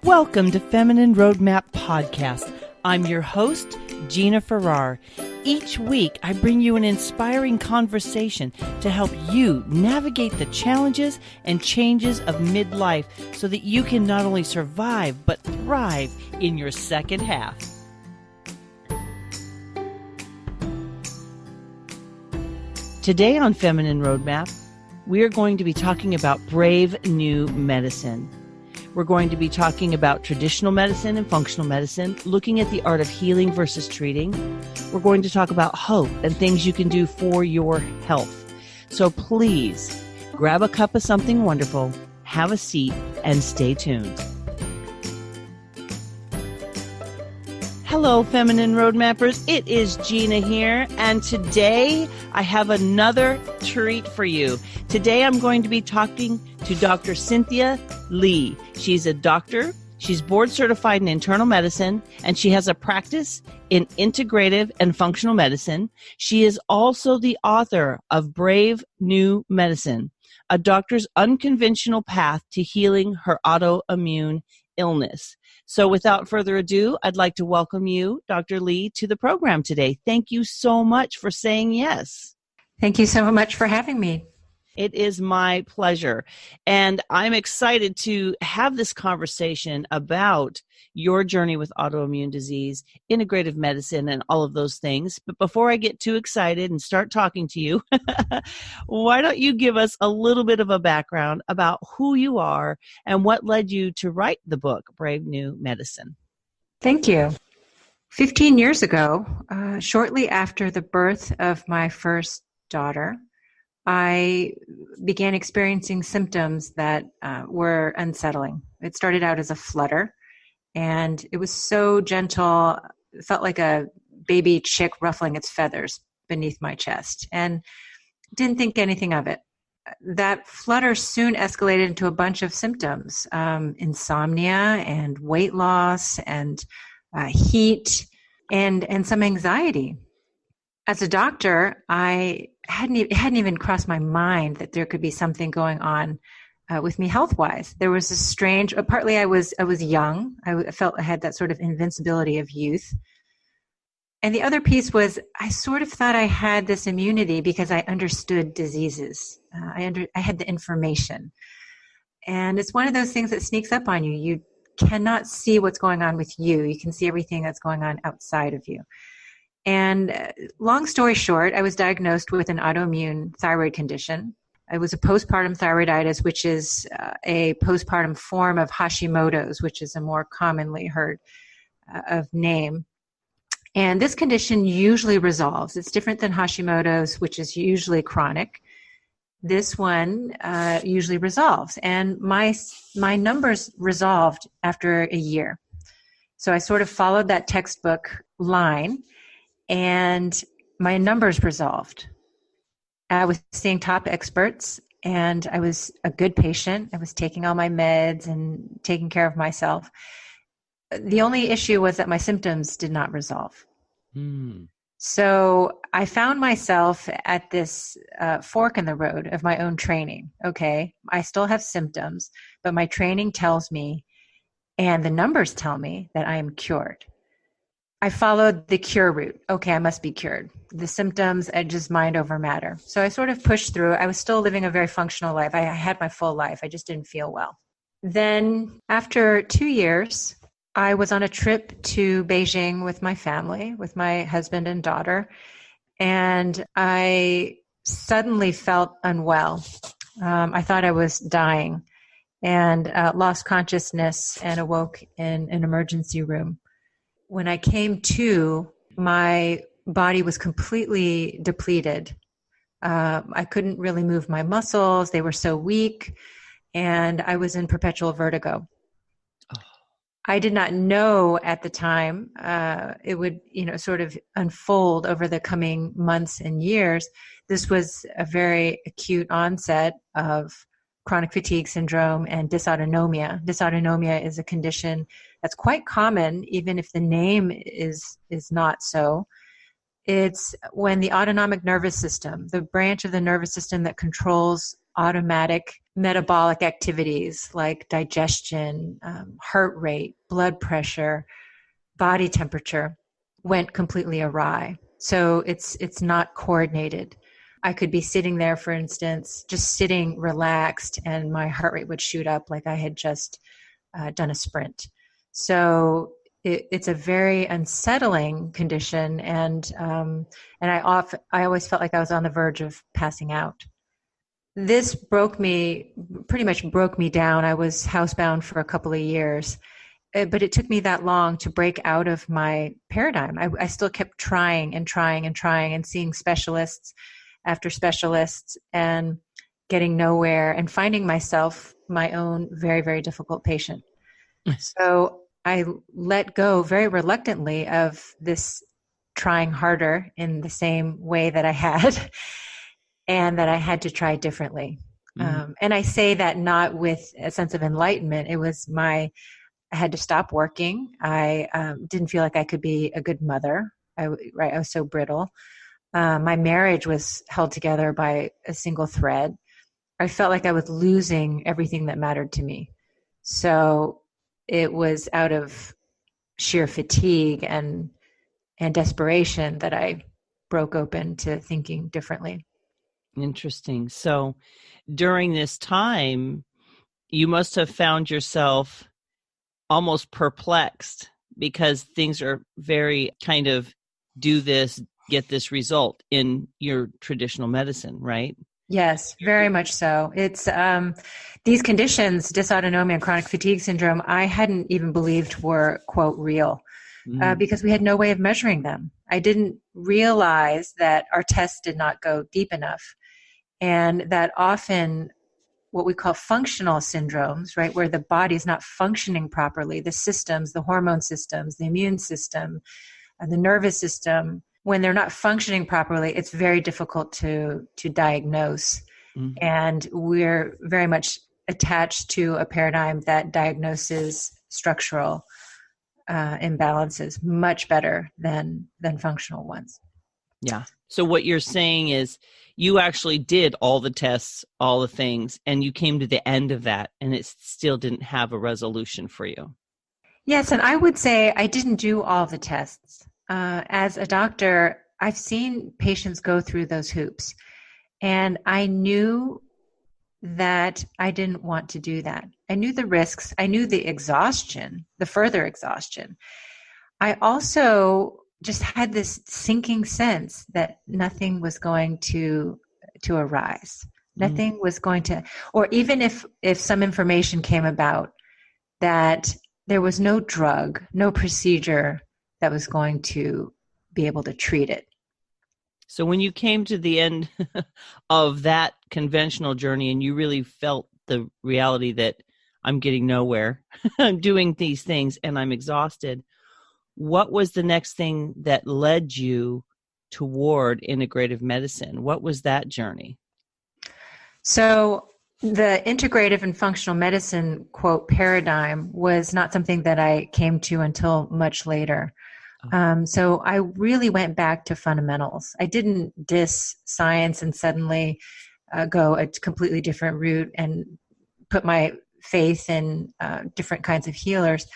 Welcome to Feminine Roadmap Podcast. I'm your host, Gina Farrar. Each week, I bring you an inspiring conversation to help you navigate the challenges and changes of midlife so that you can not only survive, but thrive in your second half. Today on Feminine Roadmap, we are going to be talking about brave new medicine. We're going to be talking about traditional medicine and functional medicine, looking at the art of healing versus treating. We're going to talk about hope and things you can do for your health. So please grab a cup of something wonderful, have a seat, and stay tuned. Hello, Feminine Roadmappers. It is Gina here, and today I have another treat for you. Today I'm going to be talking to Dr. Cynthia Li. She's a doctor. She's board certified in internal medicine, and she has a practice in integrative and functional medicine. She is also the author of Brave New Medicine, a doctor's unconventional path to healing her autoimmune illness. So without further ado, I'd like to welcome you, Dr. Li, to the program today. Thank you so much for saying yes. Thank you so much for having me. It is my pleasure. And I'm excited to have this conversation about your journey with autoimmune disease, integrative medicine, and all of those things. But before I get too excited and start talking to you, why don't you give us a little bit of a background about who you are and what led you to write the book, Brave New Medicine? Thank you. 15 years ago, shortly after the birth of my first daughter, I began experiencing symptoms that were unsettling. It started out as a flutter, and it was so gentle, it felt like a baby chick ruffling its feathers beneath my chest, and didn't think anything of it. That flutter soon escalated into a bunch of symptoms, insomnia and weight loss and heat and some anxiety. As a doctor, it hadn't even crossed my mind that there could be something going on with me health-wise. There was a strange, partly I was young. I felt I had that sort of invincibility of youth. And the other piece was I sort of thought I had this immunity because I understood diseases. I had the information. And it's one of those things that sneaks up on you. You cannot see what's going on with you. You can see everything that's going on outside of you. And long story short, I was diagnosed with an autoimmune thyroid condition. It was a postpartum thyroiditis, which is a postpartum form of Hashimoto's, which is a more commonly heard of name. And this condition usually resolves. It's different than Hashimoto's, which is usually chronic. This one usually resolves. And my numbers resolved after a year. So I sort of followed that textbook line, and my numbers resolved. I was seeing top experts, and I was a good patient. I was taking all my meds and taking care of myself. The only issue was that my symptoms did not resolve. So I found myself at this fork in the road of my own training. Okay, I still have symptoms, but my training tells me, and the numbers tell me, that I am cured. I followed the cure route. Okay, I must be cured. The symptoms, I just mind over matter. So I sort of pushed through. I was still living a very functional life. I had my full life. I just didn't feel well. Then after 2 years, I was on a trip to Beijing with my family, with my husband and daughter, and I suddenly felt unwell. I thought I was dying and lost consciousness and awoke in an emergency room. When I came to, my body was completely depleted. I couldn't really move my muscles. They were so weak, and I was in perpetual vertigo. I did not know at the time it would, sort of unfold over the coming months and years. This was a very acute onset of chronic fatigue syndrome and dysautonomia. Dysautonomia is a condition that's quite common, even if the name is not so. It's when the autonomic nervous system, the branch of the nervous system that controls automatic metabolic activities like digestion, heart rate, blood pressure, body temperature went completely awry. So it's not coordinated. I could be sitting there, for instance, just sitting relaxed, and my heart rate would shoot up like I had just done a sprint. So it's a very unsettling condition, and I always felt like I was on the verge of passing out. This pretty much broke me down. I was housebound for a couple of years, but it took me that long to break out of my paradigm. I still kept trying and seeing specialists after specialists and getting nowhere and finding myself my own very, very difficult patient. So I let go very reluctantly of this trying harder in the same way that I had and that I had to try differently. And I say that not with a sense of enlightenment. It was I had to stop working. I didn't feel like I could be a good mother. I was so brittle. My marriage was held together by a single thread. I felt like I was losing everything that mattered to me. So it was out of sheer fatigue and desperation that I broke open to thinking differently. Interesting. So during this time, you must have found yourself almost perplexed because things are very kind of do this, get this result in your traditional medicine, right? Yes, very much so. It's these conditions, dysautonomia and chronic fatigue syndrome, I hadn't even believed were, quote, real because we had no way of measuring them. I didn't realize that our tests did not go deep enough, and that often what we call functional syndromes, right, where the body is not functioning properly, the systems, the hormone systems, the immune system, the nervous system, when they're not functioning properly, it's very difficult to diagnose. And we're very much attached to a paradigm that diagnoses structural imbalances much better than functional ones. Yeah. So what you're saying is you actually did all the tests, all the things, and you came to the end of that, and it still didn't have a resolution for you. Yes, and I would say I didn't do all the tests. As a doctor, I've seen patients go through those hoops, and I knew that I didn't want to do that. I knew the risks. I knew the exhaustion, the further exhaustion. I also just had this sinking sense that nothing was going to arise. Nothing was going to, or even if some information came about, that there was no drug, no procedure that was going to be able to treat it. So when you came to the end of that conventional journey and you really felt the reality that I'm getting nowhere, I'm doing these things and I'm exhausted, what was the next thing that led you toward integrative medicine? What was that journey? So the integrative and functional medicine, quote, paradigm was not something that I came to until much later. So I really went back to fundamentals. I didn't diss science and suddenly go a completely different route and put my faith in different kinds of healers.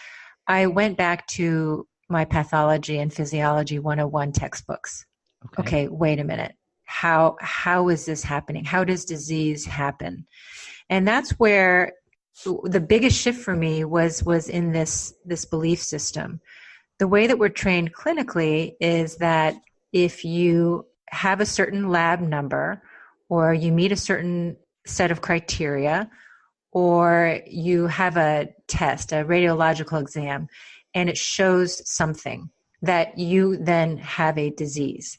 I went back to my pathology and physiology 101 textbooks. Okay, wait a minute. How is this happening? How does disease happen? And that's where the biggest shift for me was in this belief system. The way that we're trained clinically is that if you have a certain lab number, or you meet a certain set of criteria, or you have a test, a radiological exam, and it shows something, that you then have a disease.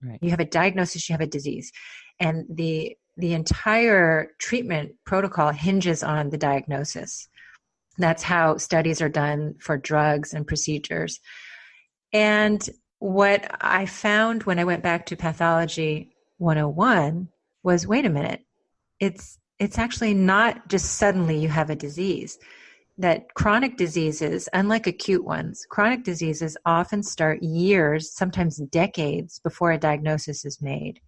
Right. You have a diagnosis, you have a disease. And the entire treatment protocol hinges on the diagnosis. That's how studies are done for drugs and procedures. And what I found when I went back to Pathology 101 was, wait a minute, it's actually not just suddenly you have a disease. That chronic diseases, unlike acute ones, chronic diseases often start years, sometimes decades before a diagnosis is made.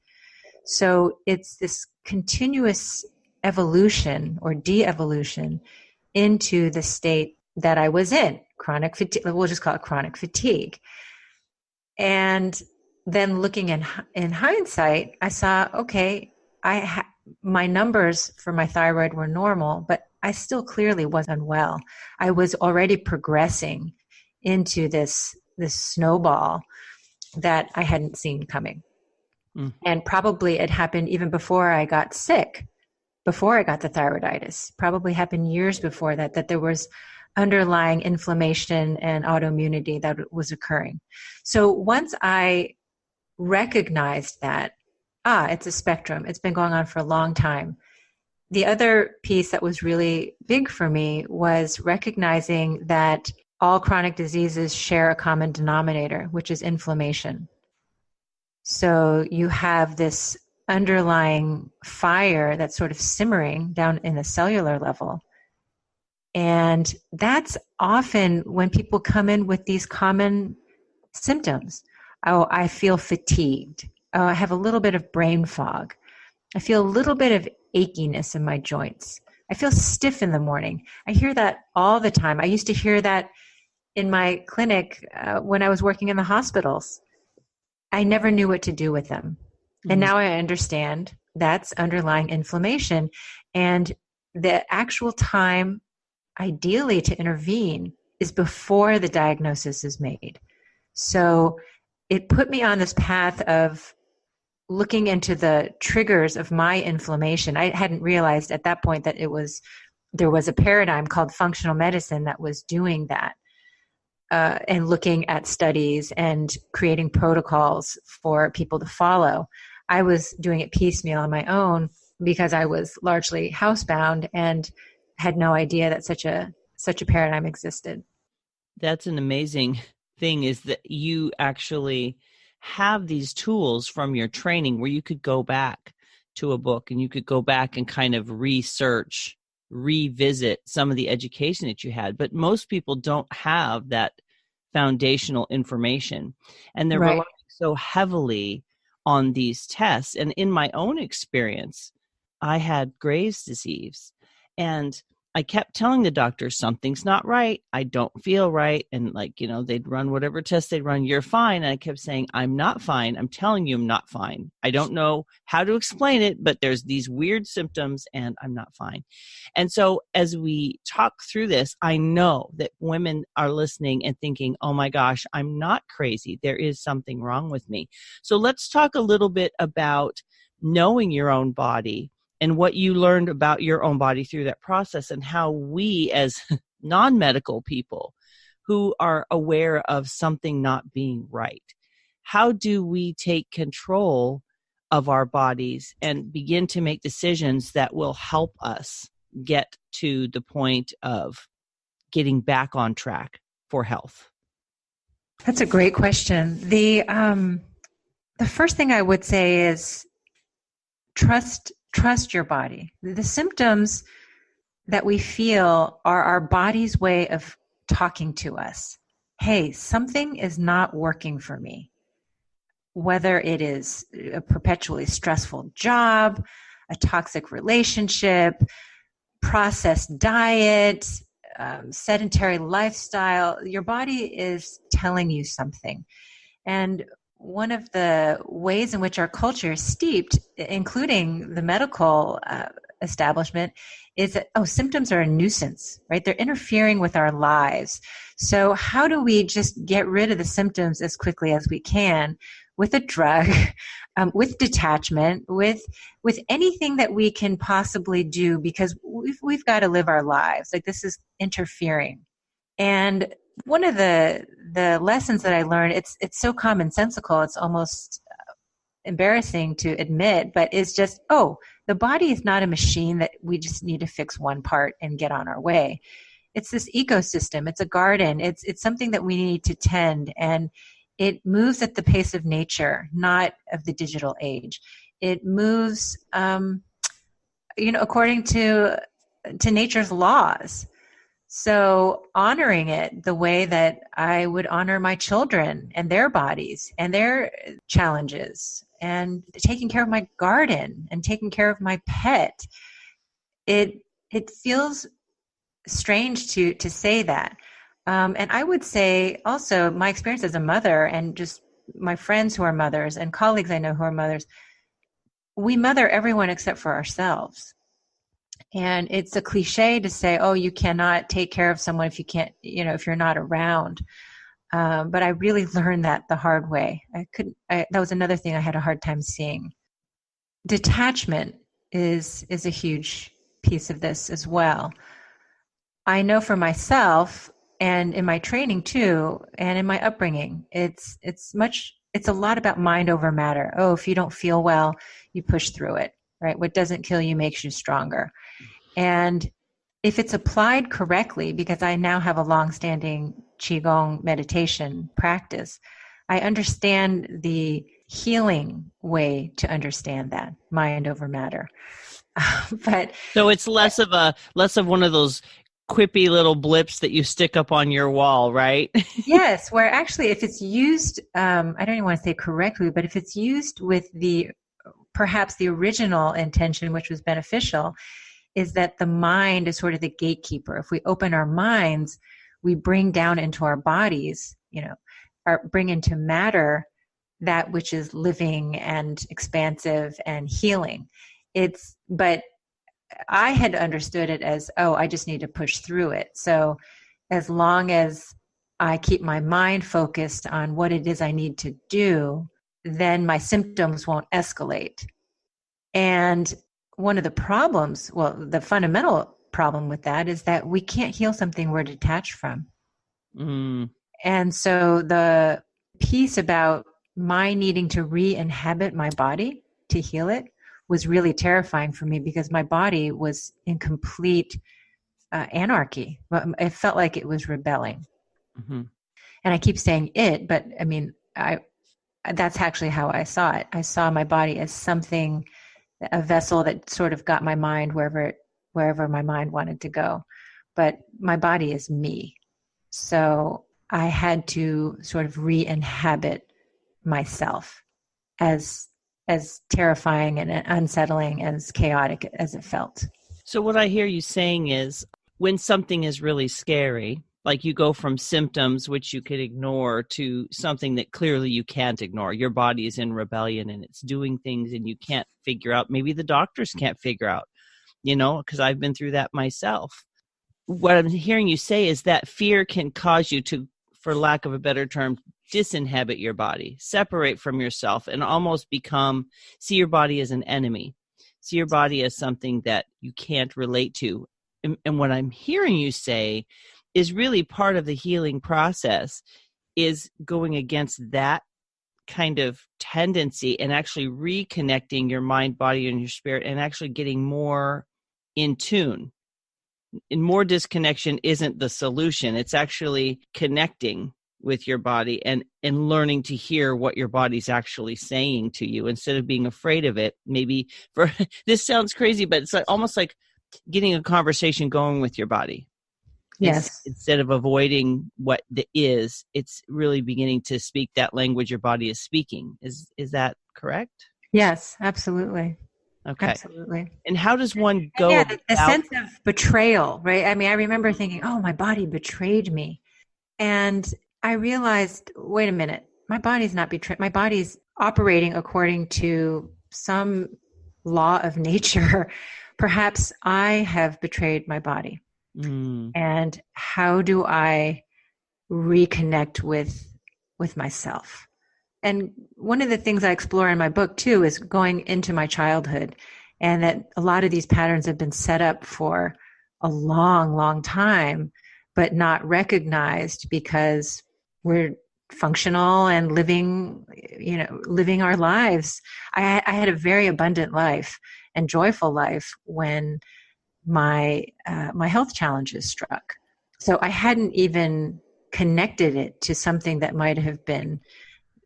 So it's this continuous evolution or de-evolution into the state that I was in, chronic fatigue. We'll just call it chronic fatigue. And then looking in hindsight, I saw, okay, my numbers for my thyroid were normal, but I still clearly was unwell. I was already progressing into this snowball that I hadn't seen coming. And probably it happened even before I got sick, before I got the thyroiditis. Probably happened years before that there was underlying inflammation and autoimmunity that was occurring. So once I recognized that, it's a spectrum. It's been going on for a long time. The other piece that was really big for me was recognizing that all chronic diseases share a common denominator, which is inflammation. So you have this underlying fire that's sort of simmering down in the cellular level. And that's often when people come in with these common symptoms. Oh, I feel fatigued. Oh, I have a little bit of brain fog. I feel a little bit of achiness in my joints. I feel stiff in the morning. I hear that all the time. I used to hear that in my clinic when I was working in the hospitals. I never knew what to do with them. And now I understand that's underlying inflammation. And the actual time, ideally, to intervene is before the diagnosis is made. So it put me on this path of looking into the triggers of my inflammation. I hadn't realized at that point that there was a paradigm called functional medicine that was doing that. And looking at studies and creating protocols for people to follow. I was doing it piecemeal on my own because I was largely housebound and had no idea that such a paradigm existed. That's an amazing thing, is that you actually have these tools from your training where you could go back to a book and you could go back and kind of revisit some of the education that you had. But most people don't have that foundational information, and they're relying so heavily on these tests. And in my own experience, I had Graves' disease, and I kept telling the doctor, something's not right. I don't feel right. And they'd run whatever test they'd run. You're fine. And I kept saying, I'm not fine. I'm telling you I'm not fine. I don't know how to explain it, but there's these weird symptoms and I'm not fine. And so as we talk through this, I know that women are listening and thinking, oh my gosh, I'm not crazy. There is something wrong with me. So let's talk a little bit about knowing your own body and what you learned about your own body through that process, and how we as non-medical people who are aware of something not being right, how do we take control of our bodies and begin to make decisions that will help us get to the point of getting back on track for health? That's a great question. The first thing I would say is trust your body. The symptoms that we feel are our body's way of talking to us. Hey, something is not working for me. Whether it is a perpetually stressful job, a toxic relationship, processed diet, sedentary lifestyle, your body is telling you something. And one of the ways in which our culture is steeped, including the medical establishment, is that, symptoms are a nuisance, right? They're interfering with our lives. So how do we just get rid of the symptoms as quickly as we can with a drug, with detachment, with anything that we can possibly do, because we've got to live our lives. Like, this is interfering. And one of the lessons that I learned, it's so commonsensical, it's almost embarrassing to admit, but it's just, the body is not a machine that we just need to fix one part and get on our way. It's this ecosystem. It's a garden. It's something that we need to tend, and it moves at the pace of nature, not of the digital age. It moves, according to nature's laws. So honoring it the way that I would honor my children and their bodies and their challenges, and taking care of my garden and taking care of my pet, it feels strange to say that. And I would say also my experience as a mother and just my friends who are mothers and colleagues I know who are mothers, we mother everyone except for ourselves. And it's a cliche to say, oh, you cannot take care of someone if you can't, if you're not around. But I really learned that the hard way. That was another thing I had a hard time seeing. Detachment is a huge piece of this as well. I know for myself and in my training too, and in my upbringing, it's a lot about mind over matter. Oh, if you don't feel well, you push through it, right? What doesn't kill you makes you stronger. And if it's applied correctly, because I now have a long-standing Qigong meditation practice, I understand the healing way to understand that, mind over matter. But so it's less of one of those quippy little blips that you stick up on your wall, right? Yes, where actually if it's used, I don't even want to say correctly, but if it's used with perhaps the original intention, which was beneficial, is that the mind is sort of the gatekeeper. If we open our minds, we bring down into our bodies, or bring into matter that which is living and expansive and healing. But I had understood it as, oh, I just need to push through it. So as long as I keep my mind focused on what it is I need to do, then my symptoms won't escalate. And one of the problems, the fundamental problem with that is that we can't heal something we're detached from. Mm. And so the piece about my needing to re-inhabit my body to heal it was really terrifying for me because my body was in complete anarchy. It felt like it was rebelling. Mm-hmm. And I keep saying it, but I mean, that's actually how I saw it. I saw my body as something, a vessel that sort of got my mind wherever my mind wanted to go. But my body is me. So I had to sort of re-inhabit myself as terrifying and unsettling, as chaotic as it felt. So what I hear you saying is when something is really scary, like you go from symptoms which you could ignore to something that clearly you can't ignore. Your body is in rebellion and it's doing things and you can't figure out. Maybe the doctors can't figure out, because I've been through that myself. What I'm hearing you say is that fear can cause you to, for lack of a better term, disinhabit your body, separate from yourself, and almost see your body as an enemy. See your body as something that you can't relate to. And what I'm hearing you say is really part of the healing process is going against that kind of tendency and actually reconnecting your mind, body, and your spirit and actually getting more in tune. And more disconnection isn't the solution. It's actually connecting with your body and learning to hear what your body's actually saying to you instead of being afraid of it. Maybe this sounds crazy, but it's almost like getting a conversation going with your body. Yes. Instead of avoiding what it's really beginning to speak that language your body is speaking. Is that correct? Yes, absolutely. Okay. Absolutely. And how does one go? Yeah, the sense of betrayal, right? I mean, I remember thinking, oh, my body betrayed me. And I realized, wait a minute, my body's not betrayed. My body's operating according to some law of nature. Perhaps I have betrayed my body. Mm. And how do I reconnect with myself? And one of the things I explore in my book too is going into my childhood, and that a lot of these patterns have been set up for a long, long time, but not recognized because we're functional and living our lives. I had a very abundant life and joyful life when my health challenges struck. So I hadn't even connected it to something that might have been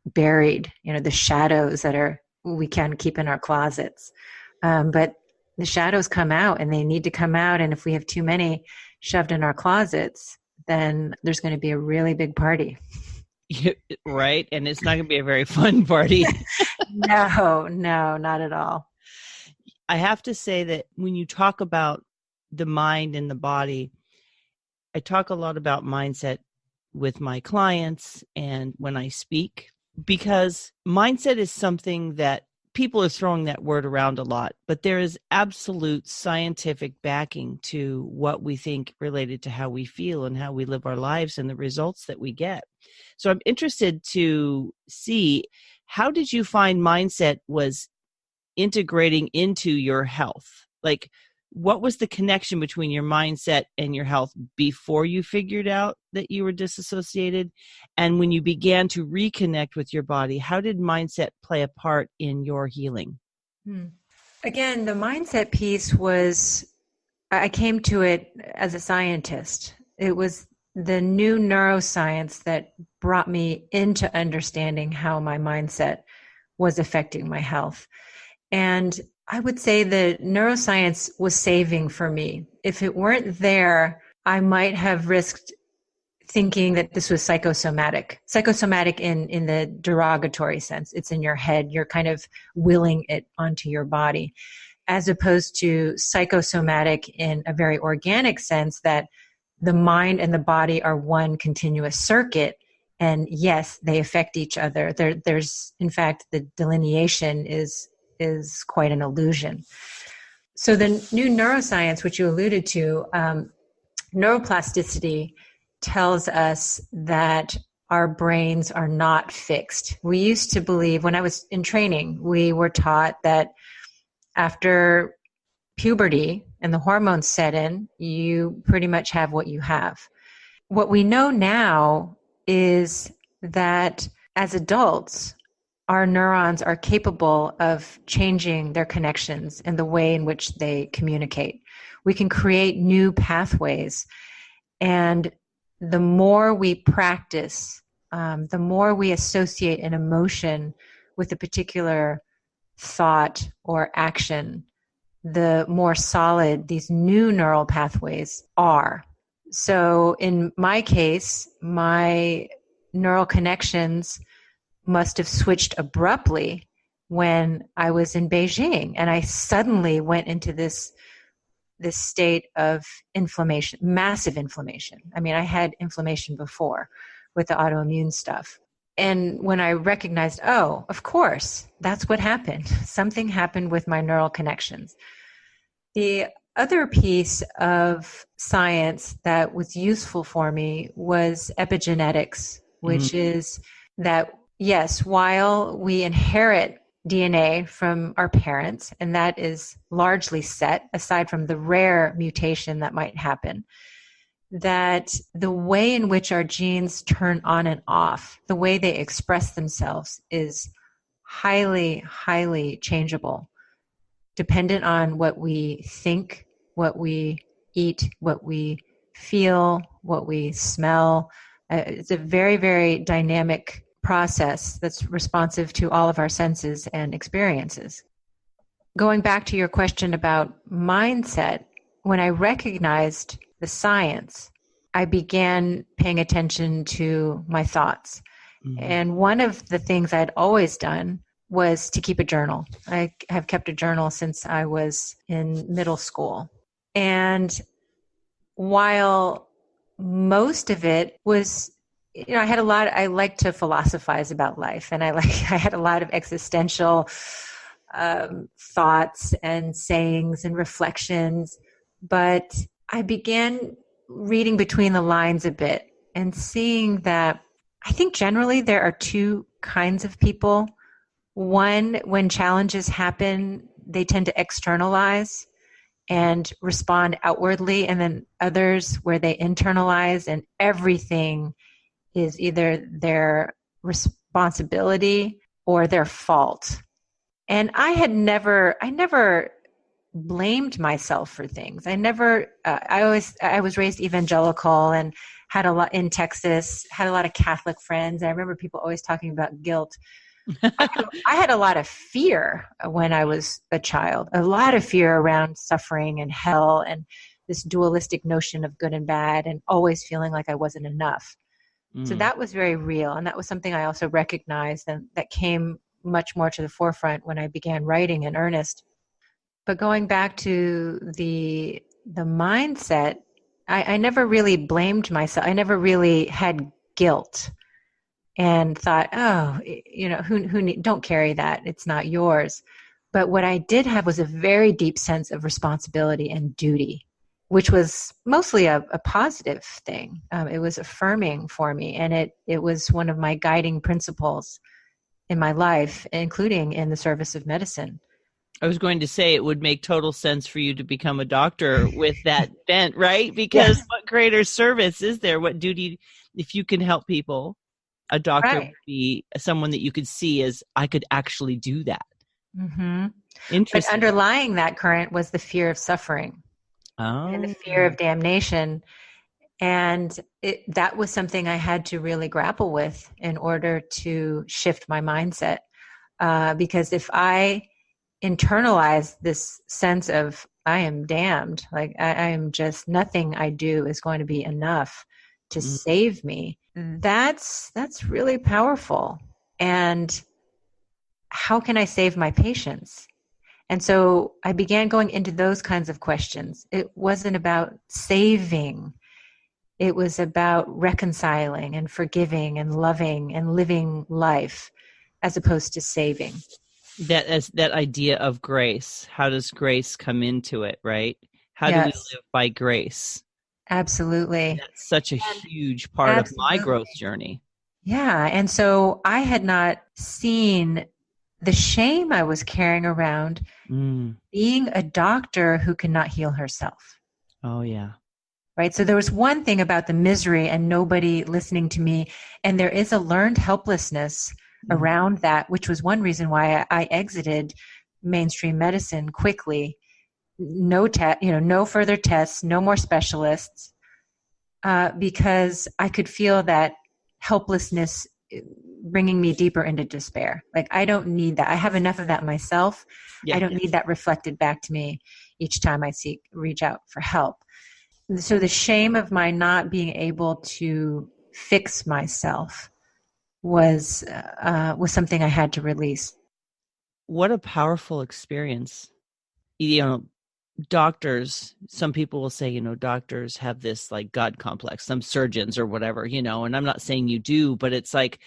buried, the shadows that we can keep in our closets. But the shadows come out and they need to come out. And if we have too many shoved in our closets, then there's going to be a really big party. Right. And it's not going to be a very fun party. No, not at all. I have to say that when you talk about the mind and the body. I talk a lot about mindset with my clients and when I speak, because mindset is something that people are throwing that word around a lot, but there is absolute scientific backing to what we think related to how we feel and how we live our lives and the results that we get. So I'm interested to see, how did you find mindset was integrating into your health? Like, what was the connection between your mindset and your health before you figured out that you were disassociated? And when you began to reconnect with your body, how did mindset play a part in your healing? Again, the mindset piece was, I came to it as a scientist. It was the new neuroscience that brought me into understanding how my mindset was affecting my health. And I would say the neuroscience was saving for me. If it weren't there, I might have risked thinking that this was psychosomatic in the derogatory sense. It's in your head. You're kind of willing it onto your body, as opposed to psychosomatic in a very organic sense, that the mind and the body are one continuous circuit. And yes, they affect each other. There's, in fact, the delineation is quite an illusion. So the new neuroscience, which you alluded to, neuroplasticity, tells us that our brains are not fixed. We used to believe, when I was in training, we were taught that after puberty and the hormones set in, you pretty much have what you have. What we know now is that as adults, our neurons are capable of changing their connections and the way in which they communicate. We can create new pathways. And the more we practice, the more we associate an emotion with a particular thought or action, the more solid these new neural pathways are. So in my case, my neural connections must have switched abruptly when I was in Beijing, and I suddenly went into this state of inflammation, massive inflammation. I mean, I had inflammation before with the autoimmune stuff. And when I recognized, oh, of course, that's what happened. Something happened with my neural connections. The other piece of science that was useful for me was epigenetics, which is that, yes, while we inherit DNA from our parents, and that is largely set, aside from the rare mutation that might happen, that the way in which our genes turn on and off, the way they express themselves, is highly, highly changeable, dependent on what we think, what we eat, what we feel, what we smell. It's a very, very dynamic process that's responsive to all of our senses and experiences. Going back to your question about mindset, when I recognized the science, I began paying attention to my thoughts. And one of the things I'd always done was to keep a journal. I have kept a journal since I was in middle school. And while most of it was, I like to philosophize about life, and I had a lot of existential thoughts and sayings and reflections, but I began reading between the lines a bit and seeing that I think generally there are two kinds of people. One, when challenges happen, they tend to externalize and respond outwardly, and then others where they internalize and everything is either their responsibility or their fault. And I never blamed myself for things. I was raised evangelical and had a lot in Texas, had a lot of Catholic friends. And I remember people always talking about guilt. I had a lot of fear when I was a child, a lot of fear around suffering and hell and this dualistic notion of good and bad, and always feeling like I wasn't enough. So that was very real. And that was something I also recognized, and that came much more to the forefront when I began writing in earnest. But going back to the the mindset, I never really blamed myself. I never really had guilt and thought, oh, don't carry that. It's not yours. But what I did have was a very deep sense of responsibility and duty, which was mostly a positive thing. It was affirming for me, and it was one of my guiding principles in my life, including in the service of medicine. I was going to say it would make total sense for you to become a doctor with that bent, right? Because yes. What greater service is there? What duty, if you can help people, a doctor would be someone that you could see as, I could actually do that. Mm-hmm. Interesting. But underlying that current was the fear of suffering and the fear of damnation. And that was something I had to really grapple with in order to shift my mindset. Because if I internalize this sense of I am damned, like I am just, nothing I do is going to be enough to save me, that's really powerful. And how can I save my patients? And so I began going into those kinds of questions. It wasn't about saving. It was about reconciling and forgiving and loving and living life as opposed to saving. That idea of grace. How does grace come into it, right? How do we live by grace? Absolutely. That's such a huge part of my growth journey. Yeah. And so I had not seen the shame I was carrying around being a doctor who cannot heal herself. Oh, yeah. Right. So there was one thing about the misery and nobody listening to me. And there is a learned helplessness around that, which was one reason why I exited mainstream medicine quickly. No further tests, no more specialists, because I could feel that helplessness bringing me deeper into despair. Like, I don't need that. I have enough of that myself. I don't need that reflected back to me each time I reach out for help. So the shame of my not being able to fix myself was something I had to release. What a powerful experience. Doctors, some people will say, doctors have this like God complex, some surgeons or whatever, and I'm not saying you do, but it's like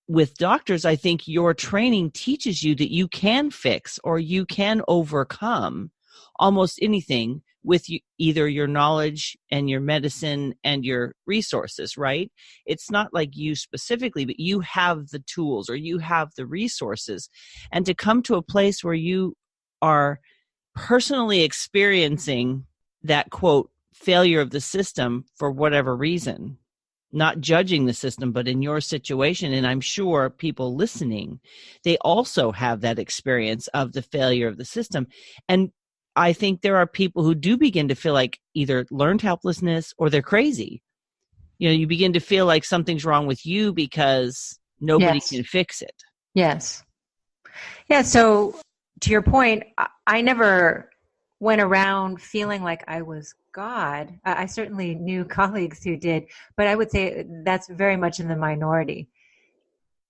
with doctors, I think your training teaches you that you can fix or you can overcome almost anything with either your knowledge and your medicine and your resources, right? It's not like you specifically, but you have the tools or you have the resources. And to come to a place where you are personally experiencing that, quote, failure of the system for whatever reason, not judging the system, but in your situation, and I'm sure people listening, they also have that experience of the failure of the system. And I think there are people who do begin to feel like either learned helplessness or they're crazy. You begin to feel like something's wrong with you because nobody can fix it. Yes. Yeah. So to your point, I never went around feeling like I was God. I certainly knew colleagues who did, but I would say that's very much in the minority.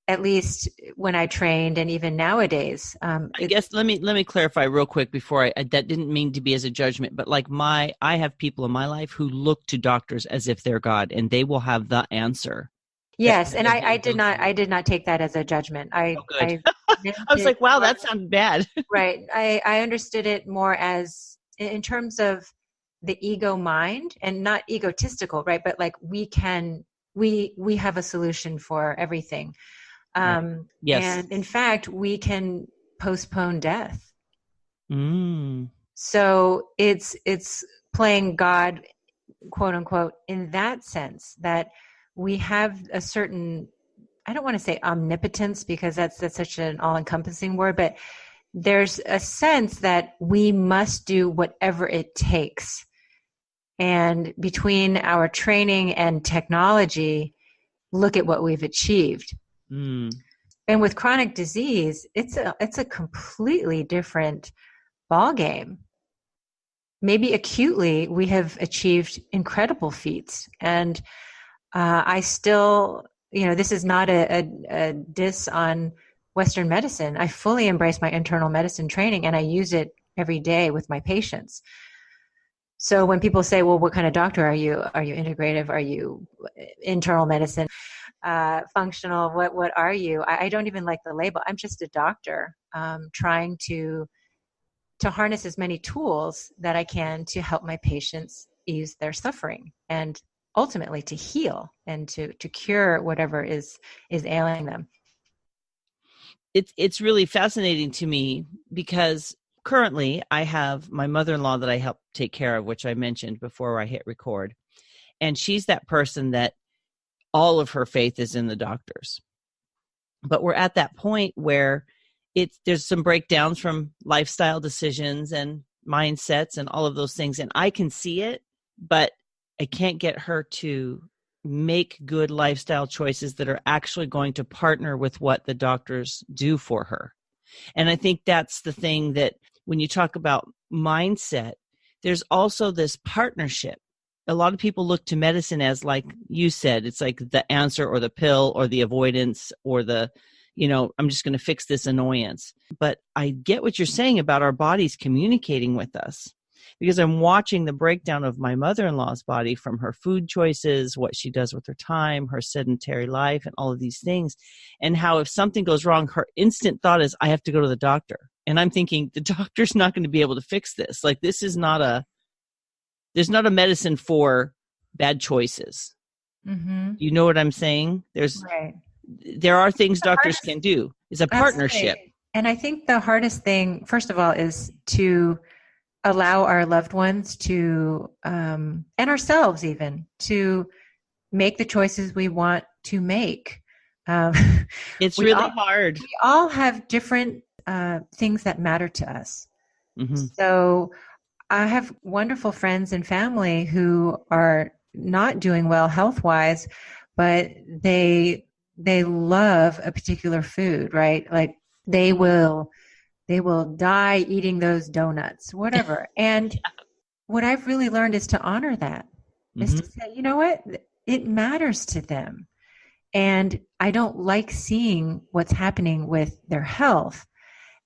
At least when I trained, and even nowadays. I guess let me clarify real quick before that didn't mean to be as a judgment, but like I have people in my life who look to doctors as if they're God, and they will have the answer. Yes, and I did not take that as a judgment. I was like, wow, that sounded bad. Right. I understood it more as in terms of the ego mind, and not egotistical, right? But like we have a solution for everything. Yes. And in fact, we can postpone death. So it's playing God, quote unquote, in that sense that we have a certain, I don't want to say omnipotence because that's such an all-encompassing word, but there's a sense that we must do whatever it takes. And between our training and technology, look at what we've achieved. And with chronic disease, it's a completely different ballgame. Maybe acutely, we have achieved incredible feats. And I still, this is not a diss on Western medicine. I fully embrace my internal medicine training, and I use it every day with my patients. So when people say, well, what kind of doctor are you? Are you integrative? Are you internal medicine, functional? What are you? I don't even like the label. I'm just a doctor trying to harness as many tools that I can to help my patients ease their suffering and ultimately to heal and to cure whatever is ailing them. It's really fascinating to me because currently I have my mother-in-law that I help take care of, which I mentioned before I hit record. And she's that person that all of her faith is in the doctors. But we're at that point where there's some breakdowns from lifestyle decisions and mindsets and all of those things. And I can see it, but I can't get her to make good lifestyle choices that are actually going to partner with what the doctors do for her. And I think that's the thing that when you talk about mindset, there's also this partnership. A lot of people look to medicine as, like you said, it's like the answer or the pill or the avoidance or the, I'm just going to fix this annoyance. But I get what you're saying about our bodies communicating with us, because I'm watching the breakdown of my mother-in-law's body from her food choices, what she does with her time, her sedentary life, and all of these things. And how if something goes wrong, her instant thought is, I have to go to the doctor. And I'm thinking, the doctor's not going to be able to fix this. Like, this is there's not a medicine for bad choices. Mm-hmm. You know what I'm saying? There are things doctors can do. It's a partnership. Absolutely. And I think the hardest thing, first of all, is to allow our loved ones to, and ourselves even, to make the choices we want to make. It's really hard. We all have different things that matter to us. Mm-hmm. So I have wonderful friends and family who are not doing well health-wise, but they love a particular food, right? Like they will die eating those donuts, whatever. And what I've really learned is to honor that, is to say, you know what? It matters to them. And I don't like seeing what's happening with their health.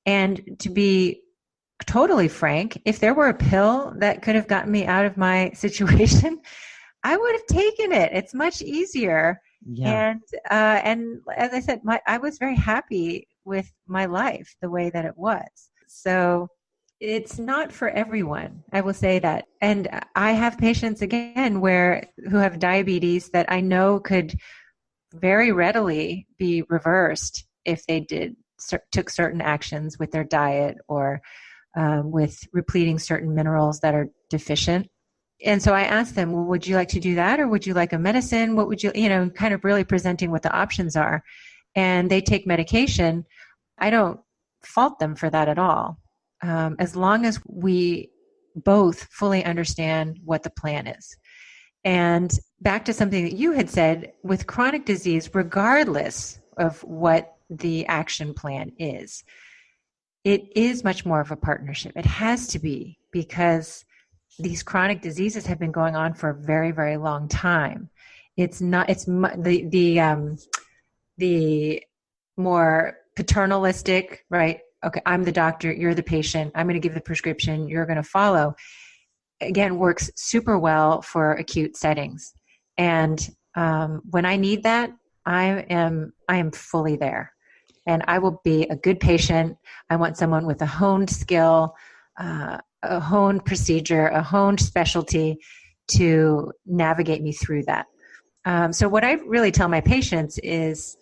And to be totally frank, if there were a pill that could have gotten me out of my situation, I would have taken it. It's much easier. Yeah. And as I said, I was very happy with my life the way that it was. So it's not for everyone. I will say that. And I have patients again who have diabetes that I know could very readily be reversed if they took certain actions with their diet or with repleting certain minerals that are deficient. And so I asked them, well, would you like to do that? Or would you like a medicine? What would you, kind of really presenting what the options are. And they take medication. I don't fault them for that at all. As long as we both fully understand what the plan is. And back to something that you had said, with chronic disease, regardless of what the action plan is, it is much more of a partnership. It has to be, because these chronic diseases have been going on for a very, very long time. It's not, it's the more paternalistic, right? Okay, I'm the doctor, you're the patient, I'm going to give the prescription, you're going to follow. Again, works super well for acute settings. And when I need that, I am fully there. And I will be a good patient. I want someone with a honed skill, a honed procedure, a honed specialty to navigate me through that. So what I really tell my patients is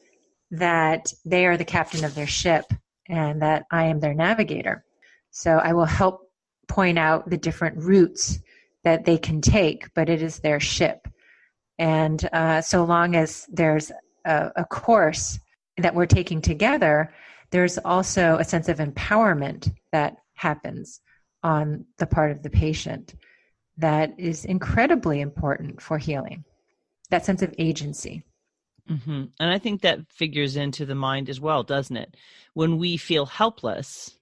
that they are the captain of their ship and that I am their navigator. So I will help point out the different routes that they can take, but it is their ship. And so long as there's a course that we're taking together, there's also a sense of empowerment that happens on the part of the patient that is incredibly important for healing, that sense of agency. Mm-hmm. And I think that figures into the mind as well, doesn't it? When we feel helpless,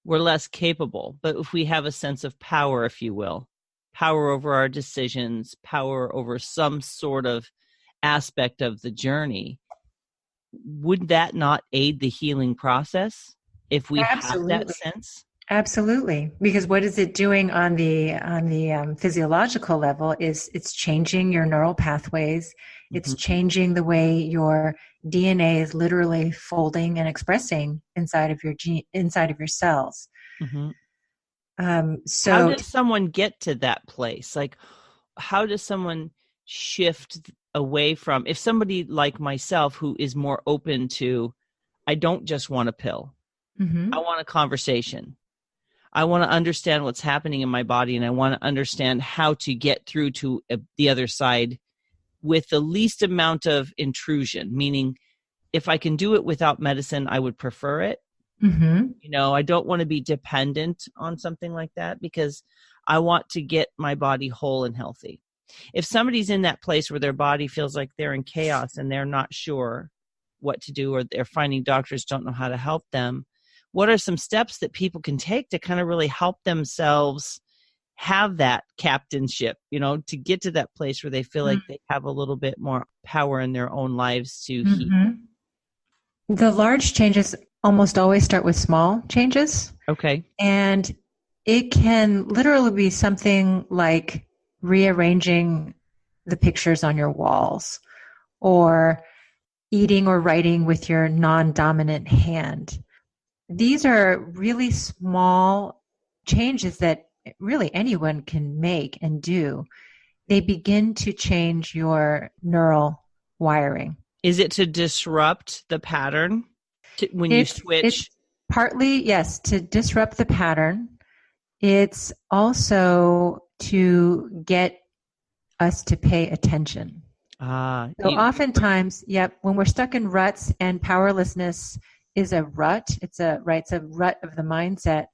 we're less capable. But if we have a sense of power, if you will, power over our decisions, power over some sort of aspect of the journey, would that not aid the healing process if we have that sense? Absolutely, because what is it doing on the physiological level is it's changing your neural pathways. It's Hmm. changing the way your DNA is literally folding and expressing inside of inside of your cells. Hmm. How So does someone get to that place? Like, how does someone shift away from, if somebody like myself who is more open to, I don't just want a pill, I mhm. want a conversation. I want to understand what's happening in my body, and I want to understand how to get through to the other side with the least amount of intrusion, meaning if I can do it without medicine, I would prefer it. Mhm. I don't want to be dependent on something like that because I want to get my body whole and healthy. If somebody's in that place where their body feels like they're in chaos and they're not sure what to do, or they're finding doctors don't know how to help them, what are some steps that people can take to kind of really help themselves have that captainship, to get to that place where they feel like they have a little bit more power in their own lives to heal? Mhm. The large changes almost always start with small changes, Okay. and it can literally be something like rearranging the pictures on your walls, or eating or writing with your non-dominant hand. These are really small changes that really anyone can make and do. They begin to change your neural wiring. Is it to disrupt the pattern when you It's switch? partly, yes, to disrupt the pattern. It's also to get us to pay attention. Ah, So oftentimes, yep, when we're stuck in ruts, and powerlessness is a rut, it's a rut of the mindset.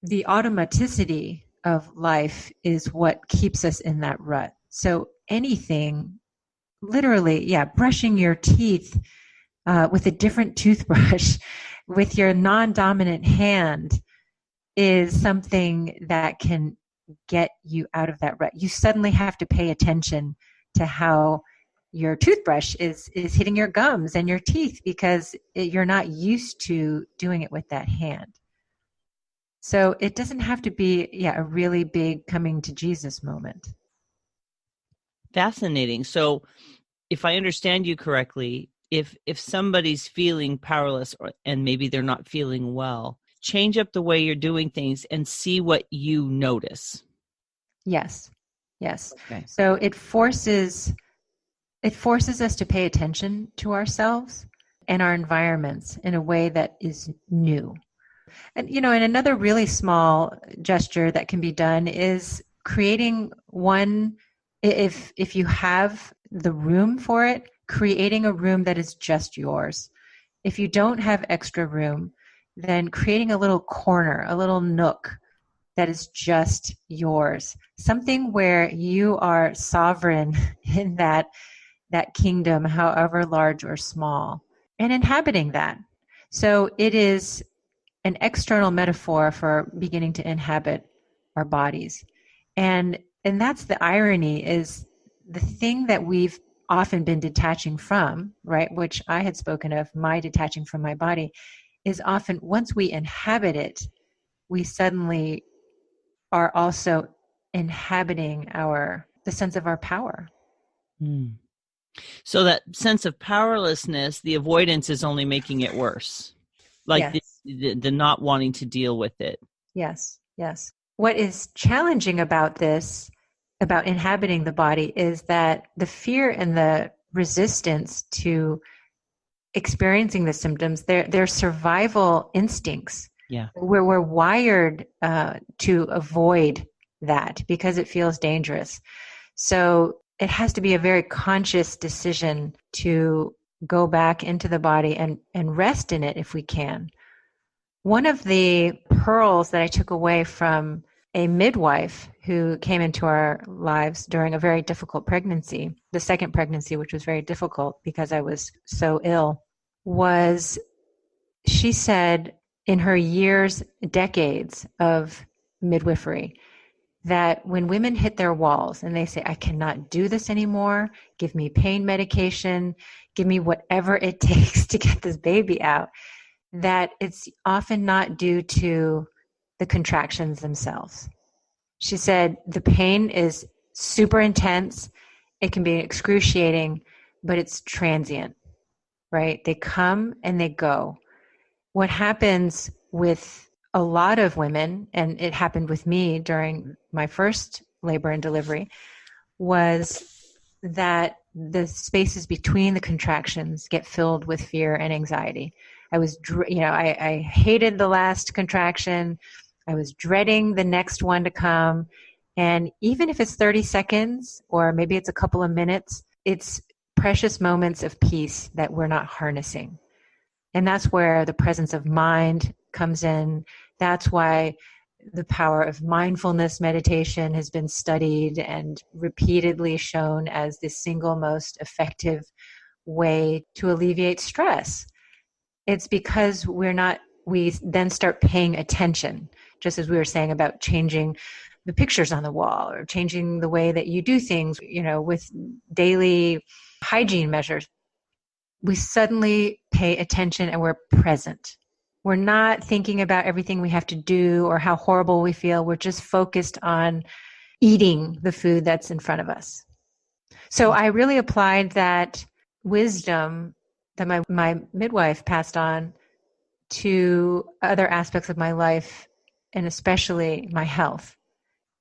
The automaticity of life is what keeps us in that rut. So anything, literally, yeah, brushing your teeth with a different toothbrush with your non-dominant hand is something that can get you out of that rut. You suddenly have to pay attention to how your toothbrush is hitting your gums and your teeth, because you're not used to doing it with that hand. So it doesn't have to be, a really big coming to Jesus moment. fascinating. So if I understand you correctly, if somebody's feeling powerless, and maybe they're not feeling well, change up the way you're doing things and see what you notice. Yes. Yes. Okay. So it forces us to pay attention to ourselves and our environments in a way that is new. And another really small gesture that can be done is creating one, if you have the room for it, creating a room that is just yours. If you don't have extra room, then creating a little corner, a little nook that is just yours. Something where you are sovereign in that kingdom, however large or small, and inhabiting that. So it is an external metaphor for beginning to inhabit our bodies. And that's the irony, is the thing that we've often been detaching from, right, which I had spoken of, my detaching from my body, is often once we inhabit it, we suddenly are also inhabiting the sense of our power. Hmm. So that sense of powerlessness, the avoidance is only making it worse. Like Yes. the not wanting to deal with it. Yes. Yes. What is challenging about this, about inhabiting the body, is that the fear and the resistance to experiencing the symptoms, they're survival instincts. Yeah. Where we're wired to avoid that because it feels dangerous. So it has to be a very conscious decision to go back into the body and rest in it if we can. One of the pearls that I took away from a midwife who came into our lives during a very difficult pregnancy, the second pregnancy, which was very difficult because I was so ill, was she said in her years, decades of midwifery, that when women hit their walls and they say, I cannot do this anymore, give me pain medication, give me whatever it takes to get this baby out, that it's often not due to the contractions themselves. She said, the pain is super intense. It can be excruciating, but it's transient, right? They come and they go. What happens with a lot of women, and it happened with me during my first labor and delivery, was that the spaces between the contractions get filled with fear and anxiety. I hated the last contraction. I was dreading the next one to come. And even if it's 30 seconds or maybe it's a couple of minutes, it's precious moments of peace that we're not harnessing. And that's where the presence of mind comes in. That's why the power of mindfulness meditation has been studied and repeatedly shown as the single most effective way to alleviate stress. It's because we then start paying attention, just as we were saying about changing the pictures on the wall or changing the way that you do things, with daily hygiene measures. We suddenly pay attention and we're present. We're not thinking about everything we have to do or how horrible we feel. We're just focused on eating the food that's in front of us. So I really applied that wisdom that my midwife passed on to other aspects of my life, and especially my health.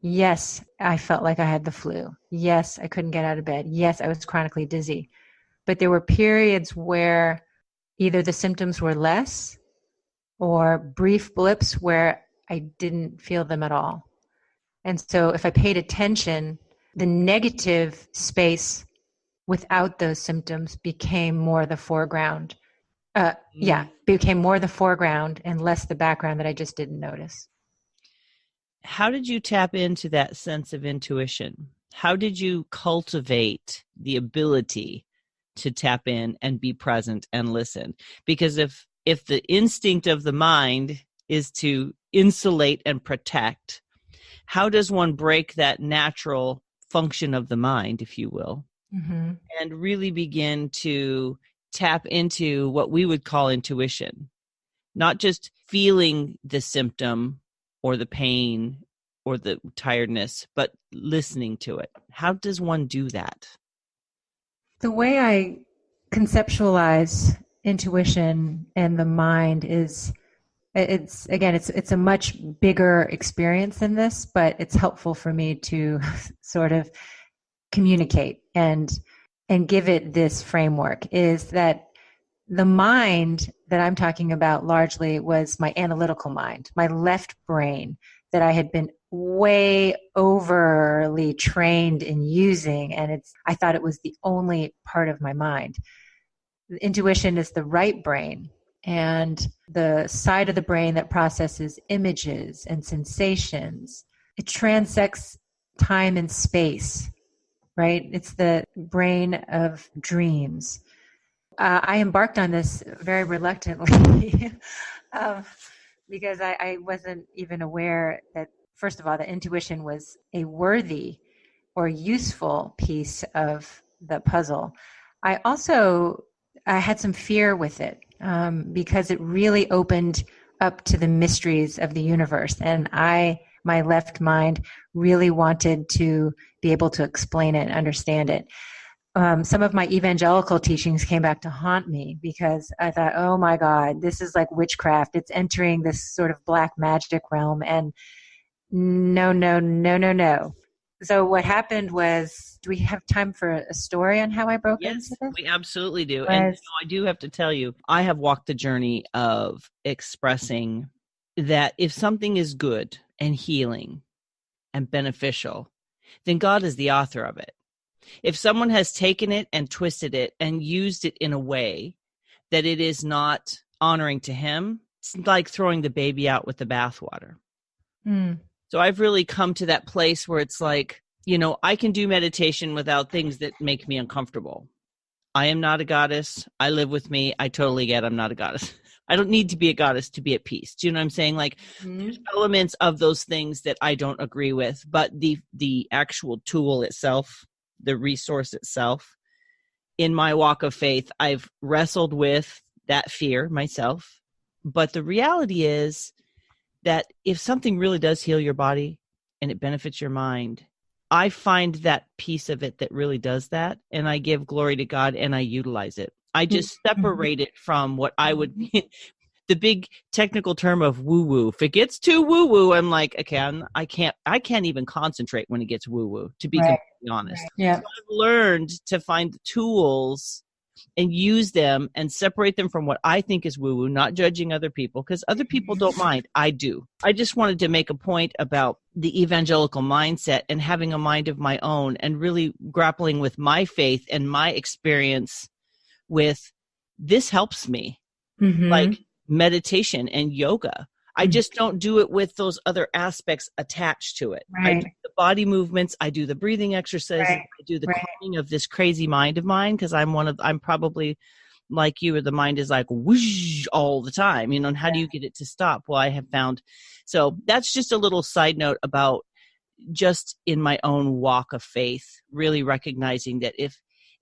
Yes, I felt like I had the flu. Yes, I couldn't get out of bed. Yes, I was chronically dizzy. But there were periods where either the symptoms were less or brief blips where I didn't feel them at all. And so if I paid attention, the negative space without those symptoms became more the foreground. Became more the foreground and less the background that I just didn't notice. How did you tap into that sense of intuition? How did you cultivate the ability to tap in and be present and listen? Because if the instinct of the mind is to insulate and protect, how does one break that natural function of the mind, if you will, and really begin to tap into what we would call intuition? Not just feeling the symptom or the pain or the tiredness, but listening to it. How does one do that? The way I conceptualize intuition and the mind is, it's a much bigger experience than this, but it's helpful for me to sort of communicate and give it this framework, is that the mind that I'm talking about largely was my analytical mind, my left brain that I had been way overly trained in using. And I thought it was the only part of my mind. The intuition is the right brain, and the side of the brain that processes images and sensations. It transects time and space, right? It's the brain of dreams. I embarked on this very reluctantly because I wasn't even aware that, first of all, the intuition was a worthy or useful piece of the puzzle. I had some fear with it because it really opened up to the mysteries of the universe. And my left mind really wanted to be able to explain it and understand it. Some of my evangelical teachings came back to haunt me because I thought, oh my God, this is like witchcraft. It's entering this sort of black magic realm. And no. So what happened was, do we have time for a story on how I broke into this? Yes, we absolutely do. And I do have to tell you, I have walked the journey of expressing that if something is good and healing and beneficial, then God is the author of it. If someone has taken it and twisted it and used it in a way that it is not honoring to him, it's like throwing the baby out with the bathwater. So I've really come to that place where it's like, I can do meditation without things that make me uncomfortable. I am not a goddess. I live with me. I totally get I'm not a goddess. I don't need to be a goddess to be at peace. Do you know what I'm saying? Like there's elements of those things that I don't agree with, but the actual tool itself, the resource itself, in my walk of faith, I've wrestled with that fear myself. But the reality is that if something really does heal your body and it benefits your mind, I find that piece of it that really does that, and I give glory to God and I utilize it. I just separate it from what I would, the big technical term of woo-woo. If it gets too woo-woo, I'm like, okay, I can't even concentrate when it gets woo-woo, to be completely honest. Right. Yeah. So I've learned to find the tools and use them and separate them from what I think is woo-woo, not judging other people, because other people don't mind. I do. I just wanted to make a point about the evangelical mindset and having a mind of my own and really grappling with my faith and my experience with this helps me, like meditation and yoga. I just don't do it with those other aspects attached to it. Right. I do the body movements. I do the breathing exercises. Right. I do the calming of this crazy mind of mine, because I'm probably like you, where the mind is like whoosh all the time, and how do you get it to stop? Well, I have found, so that's just a little side note about just in my own walk of faith, really recognizing that if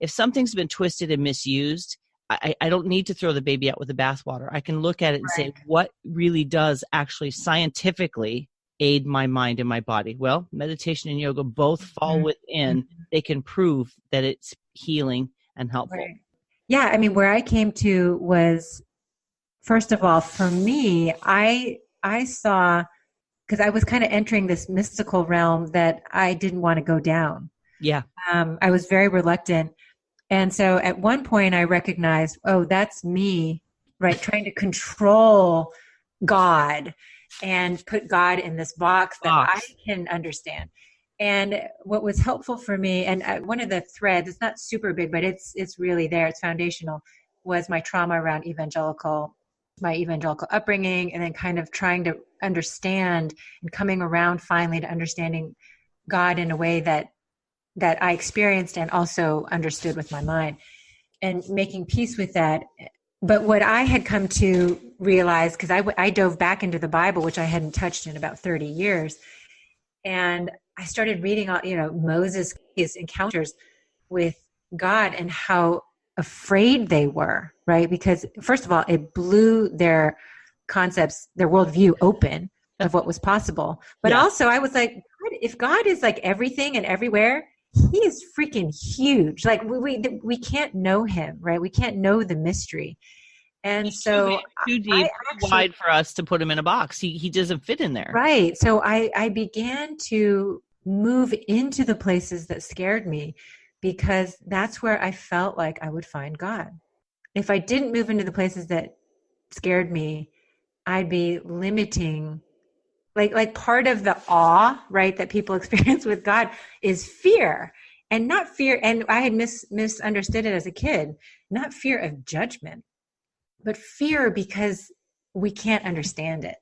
something's been twisted and misused, I don't need to throw the baby out with the bathwater. I can look at it and say, what really does actually scientifically aid my mind and my body? Well, meditation and yoga both fall within. They can prove that it's healing and helpful. Right. Yeah. I mean, where I came to was, first of all, for me, I saw, because I was kind of entering this mystical realm that I didn't want to go down. Yeah. I was very reluctant. And so at one point I recognized, oh, that's me, right? Trying to control God and put God in this box that I can understand. And what was helpful for me, and one of the threads, it's not super big, but it's really there, it's foundational, was my trauma around my evangelical upbringing, and then kind of trying to understand and coming around finally to understanding God in a way that I experienced and also understood with my mind, and making peace with that. But what I had come to realize, because I dove back into the Bible, which I hadn't touched in about 30 years, and I started reading all, Moses, his encounters with God and how afraid they were, right? Because first of all, it blew their concepts, their worldview open of what was possible. But also I was like, if God is like everything and everywhere, he is freaking huge. Like we can't know him, right? We can't know the mystery. And he's so too deep, too wide for us to put him in a box. He doesn't fit in there. Right. So I began to move into the places that scared me, because that's where I felt like I would find God. If I didn't move into the places that scared me, I'd be limiting. Like part of the awe, right, that people experience with God is fear, and not fear. And I had misunderstood it as a kid, not fear of judgment, but fear because we can't understand it.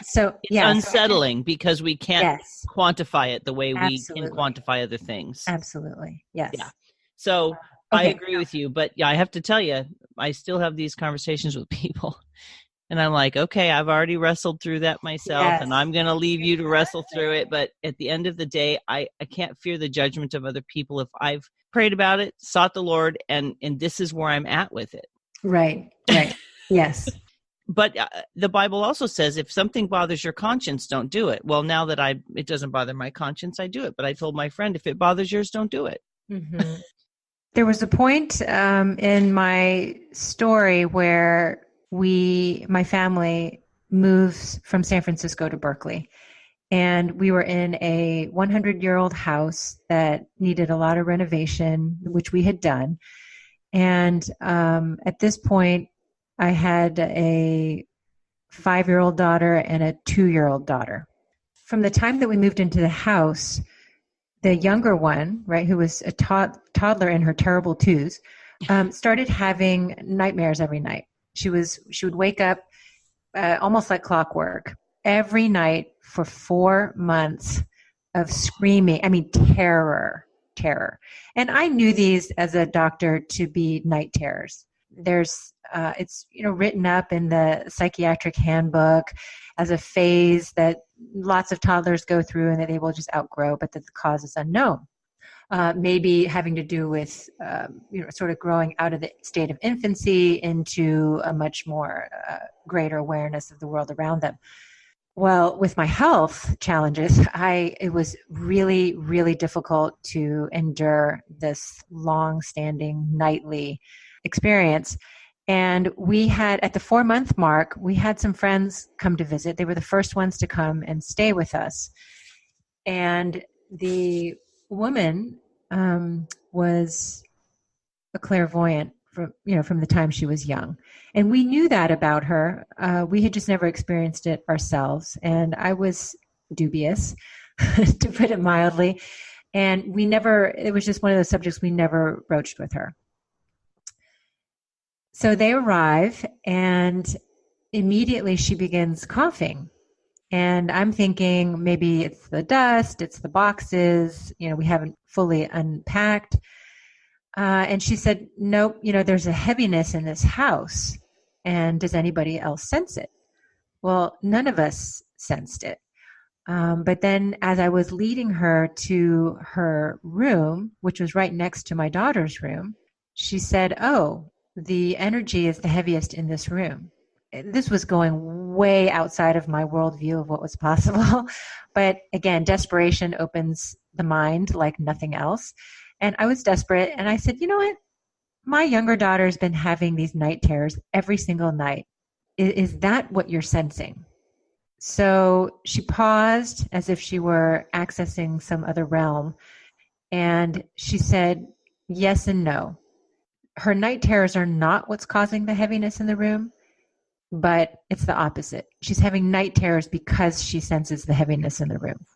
So it's unsettling because we can't quantify it the way we can quantify other things. Absolutely. Yes. Yeah. So I agree with you, but I have to tell you, I still have these conversations with people. And I'm like, okay, I've already wrestled through that myself, and I'm going to leave you to wrestle through it. But at the end of the day, I can't fear the judgment of other people if I've prayed about it, sought the Lord, and this is where I'm at with it. Right. Yes. But the Bible also says if something bothers your conscience, don't do it. Well, now that it doesn't bother my conscience, I do it. But I told my friend, if it bothers yours, don't do it. Mm-hmm. There was a point in my story where my family moves from San Francisco to Berkeley, and we were in a 100-year-old house that needed a lot of renovation, which we had done. And at this point, I had a 5-year-old daughter and a 2-year-old daughter. From the time that we moved into the house, the younger one, right, who was a toddler in her terrible twos, started having nightmares every night. She would wake up almost like clockwork every night for 4 months of screaming. I mean, terror. And I knew these as a doctor to be night terrors. It's written up in the psychiatric handbook as a phase that lots of toddlers go through and that they will just outgrow, but that the cause is unknown. Maybe having to do with, sort of growing out of the state of infancy into a much more greater awareness of the world around them. Well, with my health challenges, it was really, really difficult to endure this long-standing nightly experience. And we had, at the 4-month mark, we had some friends come to visit. They were the first ones to come and stay with us. And the woman was a clairvoyant from the time she was young. And we knew that about her. We had just never experienced it ourselves. And I was dubious, to put it mildly. And it was just one of those subjects we never broached with her. So they arrive, and immediately she begins coughing. And I'm thinking maybe it's the dust, it's the boxes, we haven't fully unpacked. And she said, nope, there's a heaviness in this house. And does anybody else sense it? Well, none of us sensed it. But then as I was leading her to her room, which was right next to my daughter's room, she said, oh, the energy is the heaviest in this room. This was going way outside of my worldview of what was possible. But again, desperation opens the mind like nothing else. And I was desperate. And I said, you know what? My younger daughter's been having these night terrors every single night. Is that what you're sensing? So she paused as if she were accessing some other realm. And she said, yes and no. Her night terrors are not what's causing the heaviness in the room, but it's the opposite. She's having night terrors because she senses the heaviness in the room.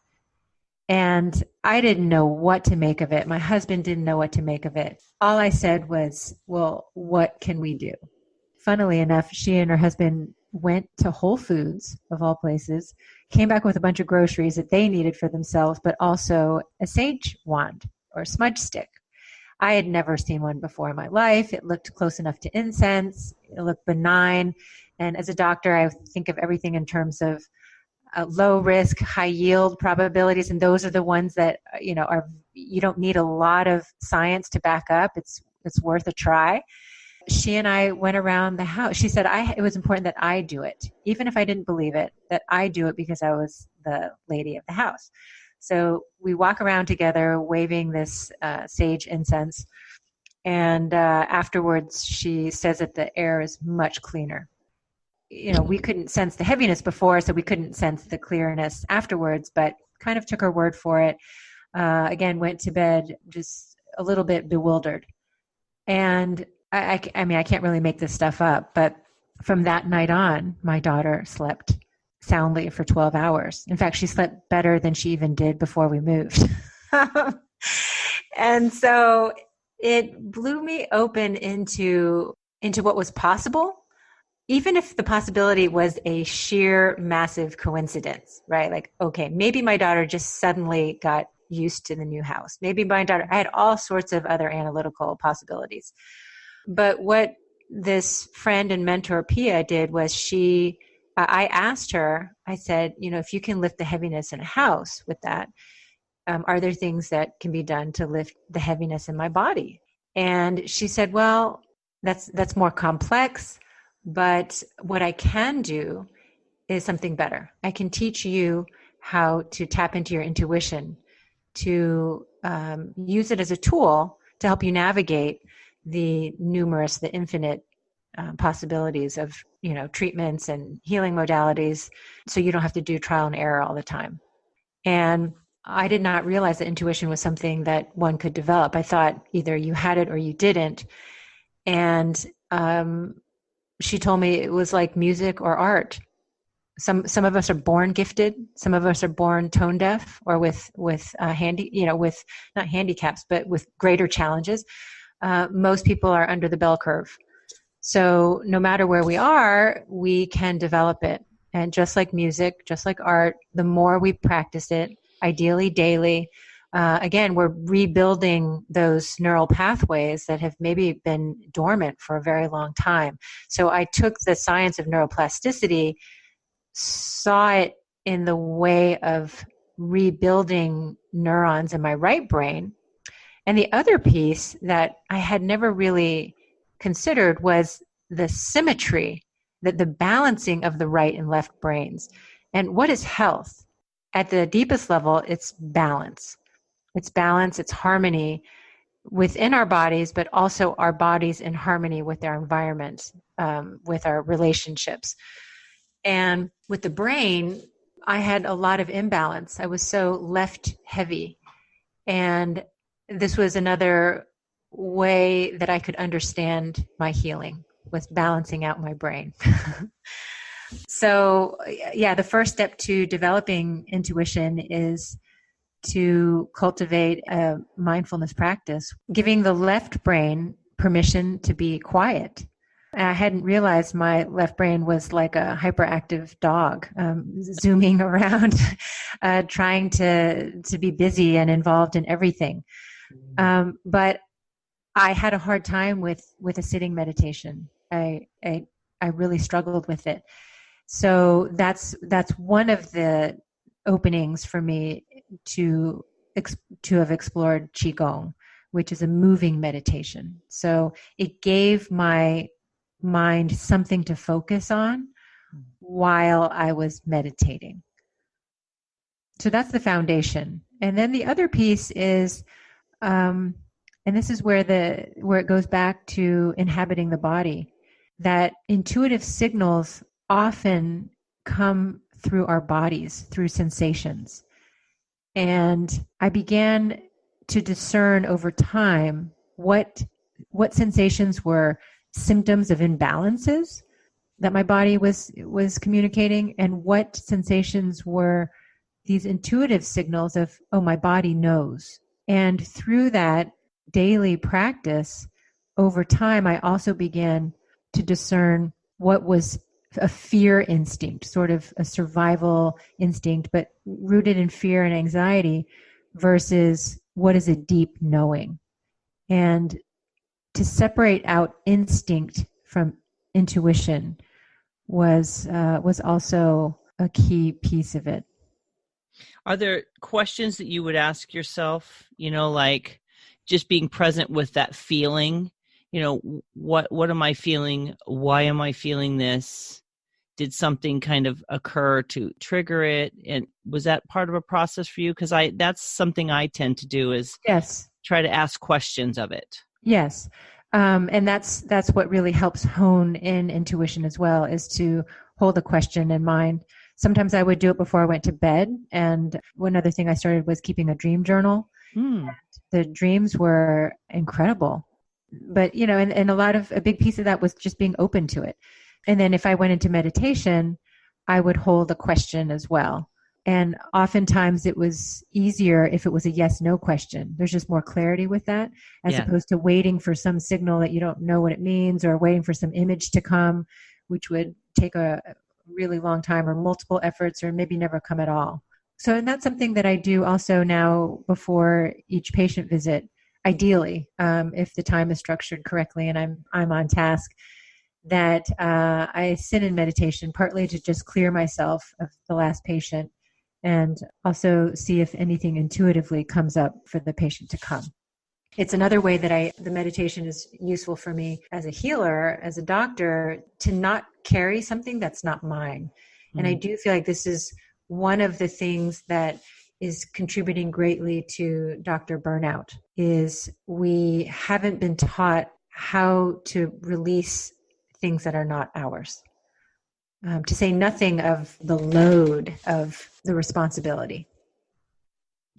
And I didn't know what to make of it. My husband didn't know what to make of it. All I said was, well, what can we do? Funnily enough, she and her husband went to Whole Foods, of all places, came back with a bunch of groceries that they needed for themselves, but also a sage wand or smudge stick. I had never seen one before in my life. It looked close enough to incense. It looked benign. And as a doctor, I think of everything in terms of low risk, high yield probabilities. And those are the ones that, you don't need a lot of science to back up. It's worth a try. She and I went around the house. She said it was important that I do it, even if I didn't believe it, that I do it because I was the lady of the house. So we walk around together waving this sage incense. And afterwards, she says that the air is much cleaner. We couldn't sense the heaviness before, so we couldn't sense the clearness afterwards, but kind of took her word for it. Again, went to bed just a little bit bewildered. And I can't really make this stuff up, but from that night on, my daughter slept soundly for 12 hours. In fact, she slept better than she even did before we moved. And so it blew me open into what was possible, even if the possibility was a sheer massive coincidence, right? Like, okay, maybe my daughter just suddenly got used to the new house. Maybe I had all sorts of other analytical possibilities. But what this friend and mentor, Pia, did was I asked her, I said, if you can lift the heaviness in a house with that, are there things that can be done to lift the heaviness in my body? And she said, well, that's more complex, but what I can do is something better. I can teach you how to tap into your intuition, to use it as a tool to help you navigate the infinite possibilities of, treatments and healing modalities, so you don't have to do trial and error all the time. And I did not realize that intuition was something that one could develop. I thought either you had it or you didn't. And she told me it was like music or art. Some of us are born gifted. Some of us are born tone deaf or with with not handicaps, but with greater challenges. Most people are under the bell curve. So no matter where we are, we can develop it. And just like music, just like art, the more we practice it, ideally daily, again, we're rebuilding those neural pathways that have maybe been dormant for a very long time. So I took the science of neuroplasticity, saw it in the way of rebuilding neurons in my right brain. And the other piece that I had never really considered was the symmetry, the balancing of the right and left brains. And what is health? At the deepest level, it's balance. It's balance, it's harmony within our bodies, but also our bodies in harmony with our environment, with our relationships. And with the brain, I had a lot of imbalance. I was so left heavy. And this was another way that I could understand my healing, was balancing out my brain. So, yeah, the first step to developing intuition is to cultivate a mindfulness practice, giving the left brain permission to be quiet. I hadn't realized my left brain was like a hyperactive dog, zooming around, trying to be busy and involved in everything. But I had a hard time with a sitting meditation. I really struggled with it. So that's one of the openings for me to have explored Qigong, which is a moving meditation. So it gave my mind something to focus on while I was meditating. So that's the foundation. And then the other piece is, and this is where it goes back to inhabiting the body, that intuitive signals often come through our bodies, through sensations. And I began to discern over time what sensations were symptoms of imbalances that my body was communicating, and what sensations were these intuitive signals of, oh, my body knows. And through that daily practice, over time, I also began to discern what was a fear instinct, sort of a survival instinct, but rooted in fear and anxiety, versus what is a deep knowing. And to separate out instinct from intuition was also a key piece of it. Are there questions that you would ask yourself, like just being present with that feeling? What am I feeling? Why am I feeling this? Did something kind of occur to trigger it? And was that part of a process for you? Because that's something I tend to do, is yes, try to ask questions of it. Yes. And that's what really helps hone in intuition as well, is to hold a question in mind. Sometimes I would do it before I went to bed. And one other thing I started was keeping a dream journal. The dreams were incredible. But, and a big piece of that was just being open to it. And then if I went into meditation, I would hold a question as well. And oftentimes it was easier if it was a yes/no question. There's just more clarity with that, as opposed to waiting for some signal that you don't know what it means, or waiting for some image to come, which would take a really long time, or multiple efforts, or maybe never come at all. So, and that's something that I do also now before each patient visit, ideally, if the time is structured correctly and I'm on task, that I sit in meditation, partly to just clear myself of the last patient, and also see if anything intuitively comes up for the patient to come. It's another way that the meditation is useful for me as a healer, as a doctor, to not carry something that's not mine. And I do feel like this is one of the things that is contributing greatly to doctor burnout, is we haven't been taught how to release things that are not ours. To say nothing of the load of the responsibility.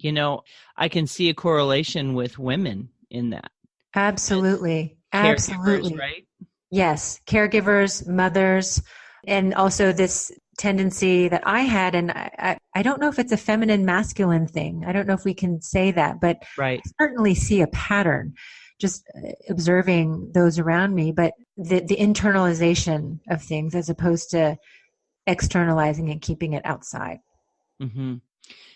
I can see a correlation with women in that. Absolutely. Absolutely. Right? Yes. Caregivers, mothers, and also this tendency that I had, and I don't know if it's a feminine masculine thing. I don't know if we can say that, but right. I certainly see a pattern just observing those around me, but the internalization of things as opposed to externalizing and keeping it outside. Mm-hmm.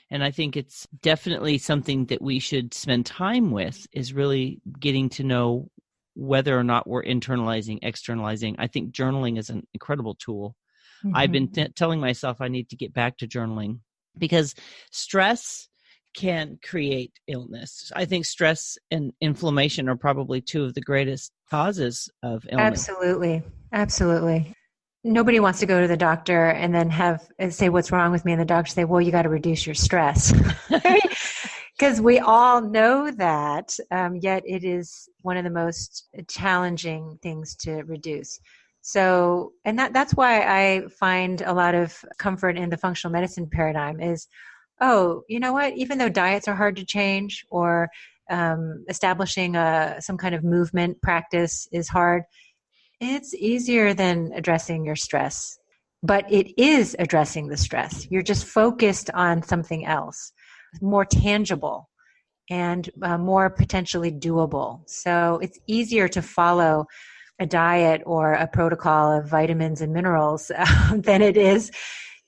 And I think it's definitely something that we should spend time with, is really getting to know whether or not we're internalizing, externalizing. I think journaling is an incredible tool. Mm-hmm. I've been telling myself I need to get back to journaling, because stress can create illness. I think stress and inflammation are probably two of the greatest causes of illness. Absolutely. Absolutely. nobody wants to go to the doctor and then say what's wrong with me, and the doctor say, well, you got to reduce your stress. Because we all know that, yet it is one of the most challenging things to reduce. So, and that's why I find a lot of comfort in the functional medicine paradigm is, oh, you know what, even though diets are hard to change, or establishing some kind of movement practice is hard, it's easier than addressing your stress. But it is addressing the stress. You're just focused on something else, more tangible and more potentially doable. So it's easier to follow a diet or a protocol of vitamins and minerals than it is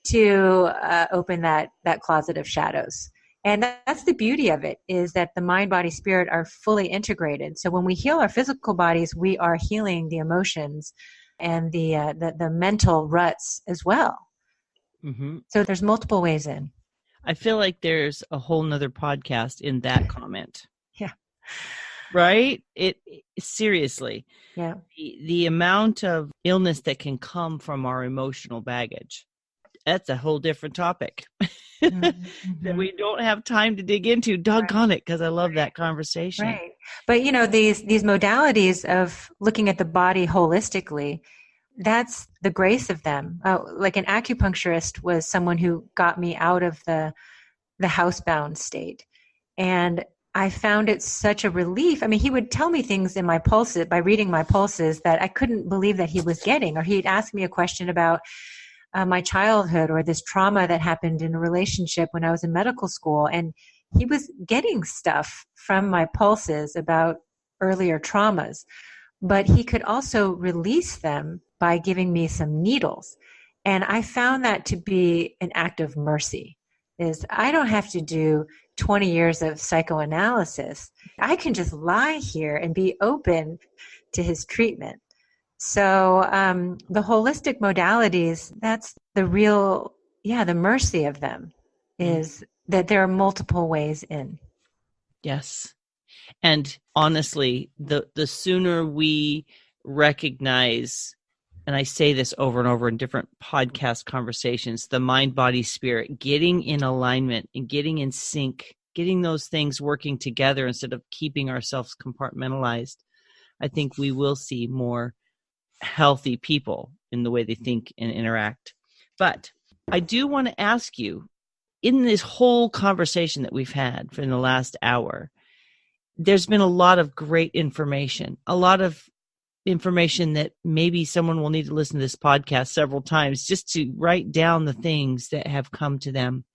to open that closet of shadows. And that's the beauty of it, is that the mind, body, spirit are fully integrated. So when we heal our physical bodies, we are healing the emotions and the mental ruts as well. Mm-hmm. So there's multiple ways in. I feel like there's a whole nother podcast in that comment. Yeah. Right? It seriously. Yeah. The amount of illness that can come from our emotional baggage. That's a whole different topic that we don't have time to dig into. Doggone it, because I love that conversation. Right. But, these modalities of looking at the body holistically, that's the grace of them. Like an acupuncturist was someone who got me out of the housebound state. And I found it such a relief. I mean, he would tell me things in my pulses, by reading my pulses, that I couldn't believe that he was getting. Or he'd ask me a question about my childhood or this trauma that happened in a relationship when I was in medical school. And he was getting stuff from my pulses about earlier traumas, but he could also release them by giving me some needles. And I found that to be an act of mercy, is I don't have to do 20 years of psychoanalysis. I can just lie here and be open to his treatment. So the holistic modalities, that's the real, the mercy of them is that there are multiple ways in. Yes. And honestly, the sooner we recognize, and I say this over and over in different podcast conversations, the mind, body, spirit, getting in alignment and getting in sync, getting those things working together instead of keeping ourselves compartmentalized, I think we will see more healthy people in the way they think and interact. But I do want to ask you, in this whole conversation that we've had for the last hour, there's been a lot of great information, that maybe someone will need to listen to this podcast several times just to write down the things that have come to them.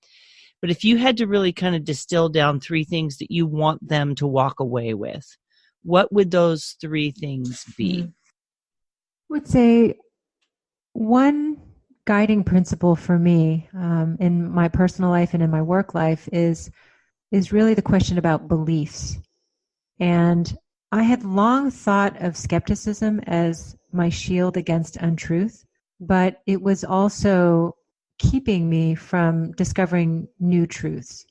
But if you had to really kind of distill down 3 things that you want them to walk away with, what would those 3 things be? I would say one guiding principle for me in my personal life and in my work life is really the question about beliefs. And I had long thought of skepticism as my shield against untruth, but it was also keeping me from discovering new truths.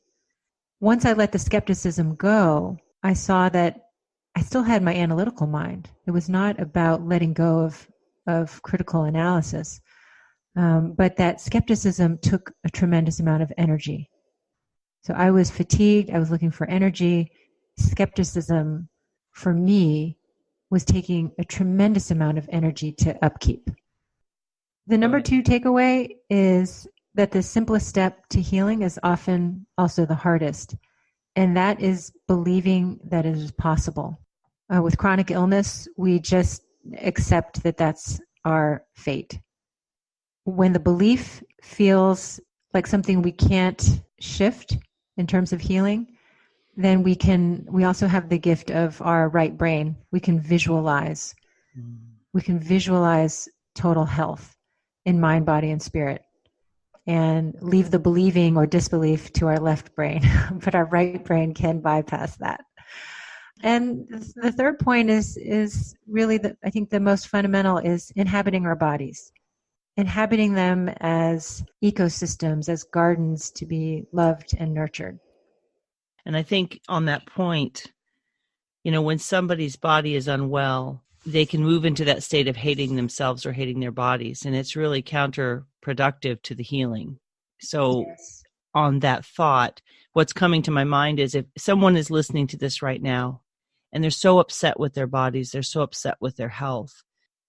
Once I let the skepticism go, I saw that I still had my analytical mind. It was not about letting go of critical analysis, but that skepticism took a tremendous amount of energy. So I was fatigued. I was looking for energy. Skepticism, for me, was taking a tremendous amount of energy to upkeep. The number 2 takeaway is that the simplest step to healing is often also the hardest, and that is believing that it is possible. With chronic illness, we just accept that that's our fate. When the belief feels like something we can't shift in terms of healing, then we also have the gift of our right brain. We can visualize. We can visualize total health in mind, body, and spirit, and leave the believing or disbelief to our left brain. But our right brain can bypass that. And the third point is really, I think the most fundamental is inhabiting our bodies, inhabiting them as ecosystems, as gardens to be loved and nurtured. And I think on that point, when somebody's body is unwell, they can move into that state of hating themselves or hating their bodies. And it's really counterproductive to the healing. So Yes. On that thought, what's coming to my mind is if someone is listening to this right now and they're so upset with their bodies, they're so upset with their health,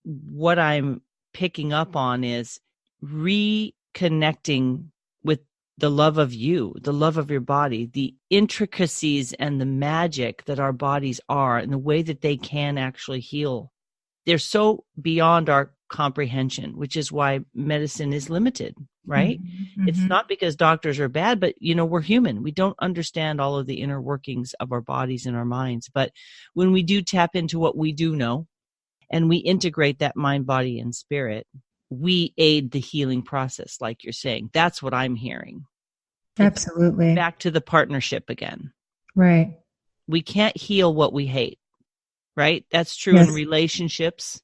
what I'm picking up on is reconnecting with the love of you, the love of your body, the intricacies and the magic that our bodies are and the way that they can actually heal. They're so beyond our comprehension, which is why medicine is limited, right? Mm-hmm. It's not because doctors are bad, but we're human. We don't understand all of the inner workings of our bodies and our minds. But when we do tap into what we do know and we integrate that mind, body, and spirit, we aid the healing process, like you're saying. That's what I'm hearing. Absolutely. Back to the partnership again. Right. We can't heal what we hate, right? That's true Yes. in relationships,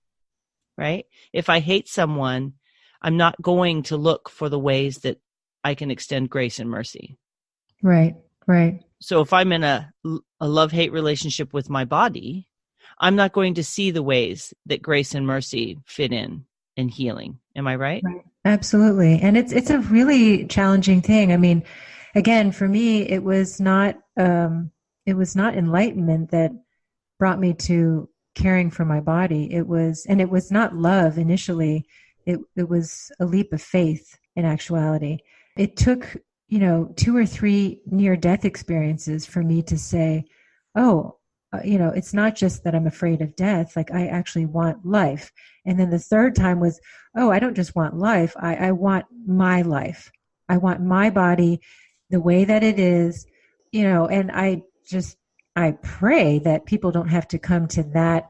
right? If I hate someone, I'm not going to look for the ways that I can extend grace and mercy. Right. Right. So if I'm in a love-hate relationship with my body, I'm not going to see the ways that grace and mercy fit in healing. Am I right? Right. Absolutely. And it's a really challenging thing. I mean, again, for me, it was not enlightenment that brought me to caring for my body. It was not love initially. It was a leap of faith in actuality. It took, 2 or 3 near-death experiences for me to say, it's not just that I'm afraid of death, like I actually want life. And then the third time was, I don't just want life, I want my life. I want my body the way that it is, and I pray that people don't have to come to that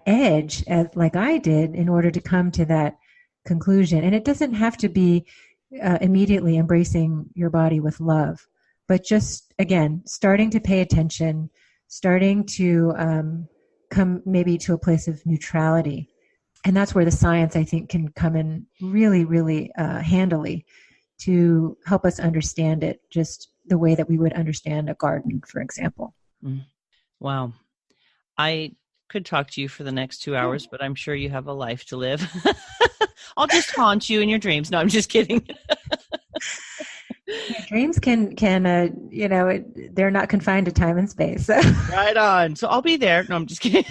edge like I did in order to come to that conclusion. And it doesn't have to be immediately embracing your body with love, but just, again, starting to pay attention, starting to come maybe to a place of neutrality. And that's where the science, I think, can come in really, really handily to help us understand it just the way that we would understand a garden, for example. Wow. I could talk to you for the next 2 hours, but I'm sure you have a life to live. I'll just haunt you in your dreams. No, I'm just kidding. Dreams can they're not confined to time and space. So. Right on. So I'll be there. No, I'm just kidding.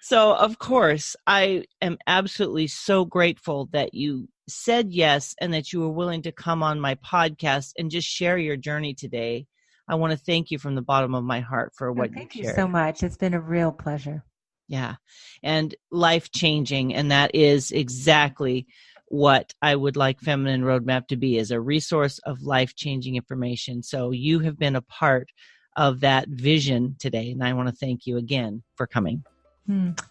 So, of course, I am absolutely so grateful that you said yes and that you were willing to come on my podcast and just share your journey today. I want to thank you from the bottom of my heart for what you shared. Thank you so much. It's been a real pleasure. Yeah. And life-changing. And that is exactly what I would like Feminine Roadmap to be, is a resource of life-changing information. So you have been a part of that vision today. And I want to thank you again for coming.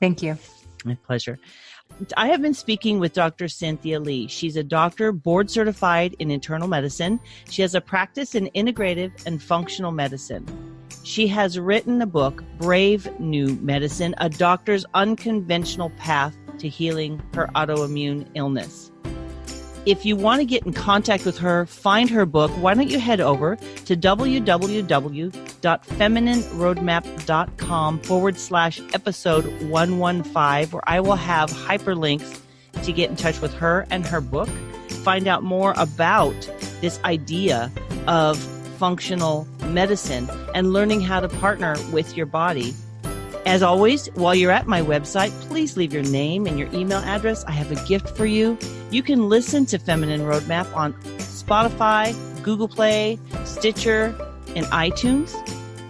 Thank you. My pleasure. I have been speaking with Dr. Cynthia Li. She's a doctor, board certified in internal medicine. She has a practice in integrative and functional medicine. She has written a book, Brave New Medicine, a doctor's unconventional path to healing her autoimmune illness. If you want to get in contact with her, find her book, why don't you head over to www.feminineroadmap.com/episode 115, where I will have hyperlinks to get in touch with her and her book, find out more about this idea of functional medicine and learning how to partner with your body. As always, while you're at my website, please leave your name and your email address. I have a gift for you. You can listen to Feminine Roadmap on Spotify, Google Play, Stitcher, and iTunes.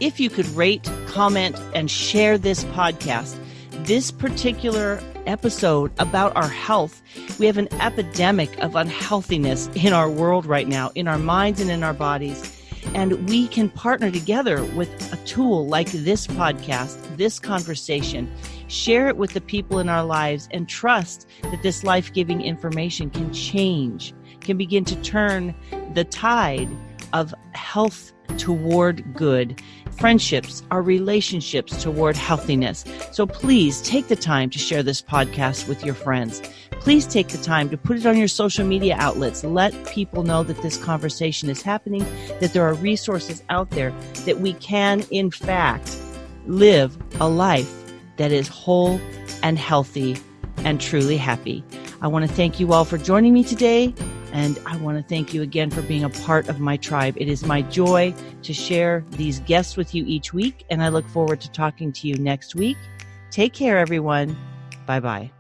If you could rate, comment, and share this podcast, this particular episode about our health, we have an epidemic of unhealthiness in our world right now, in our minds and in our bodies. And we can partner together with a tool like this podcast, this conversation, share it with the people in our lives, and trust that this life-giving information can change, can begin to turn the tide of health toward good, friendships, our relationships toward healthiness. So please take the time to share this podcast with your friends. Please take the time to put it on your social media outlets. Let people know that this conversation is happening, that there are resources out there, that we can, in fact, live a life that is whole and healthy and truly happy. I want to thank you all for joining me today, and I want to thank you again for being a part of my tribe. It is my joy to share these guests with you each week, and I look forward to talking to you next week. Take care, everyone. Bye-bye.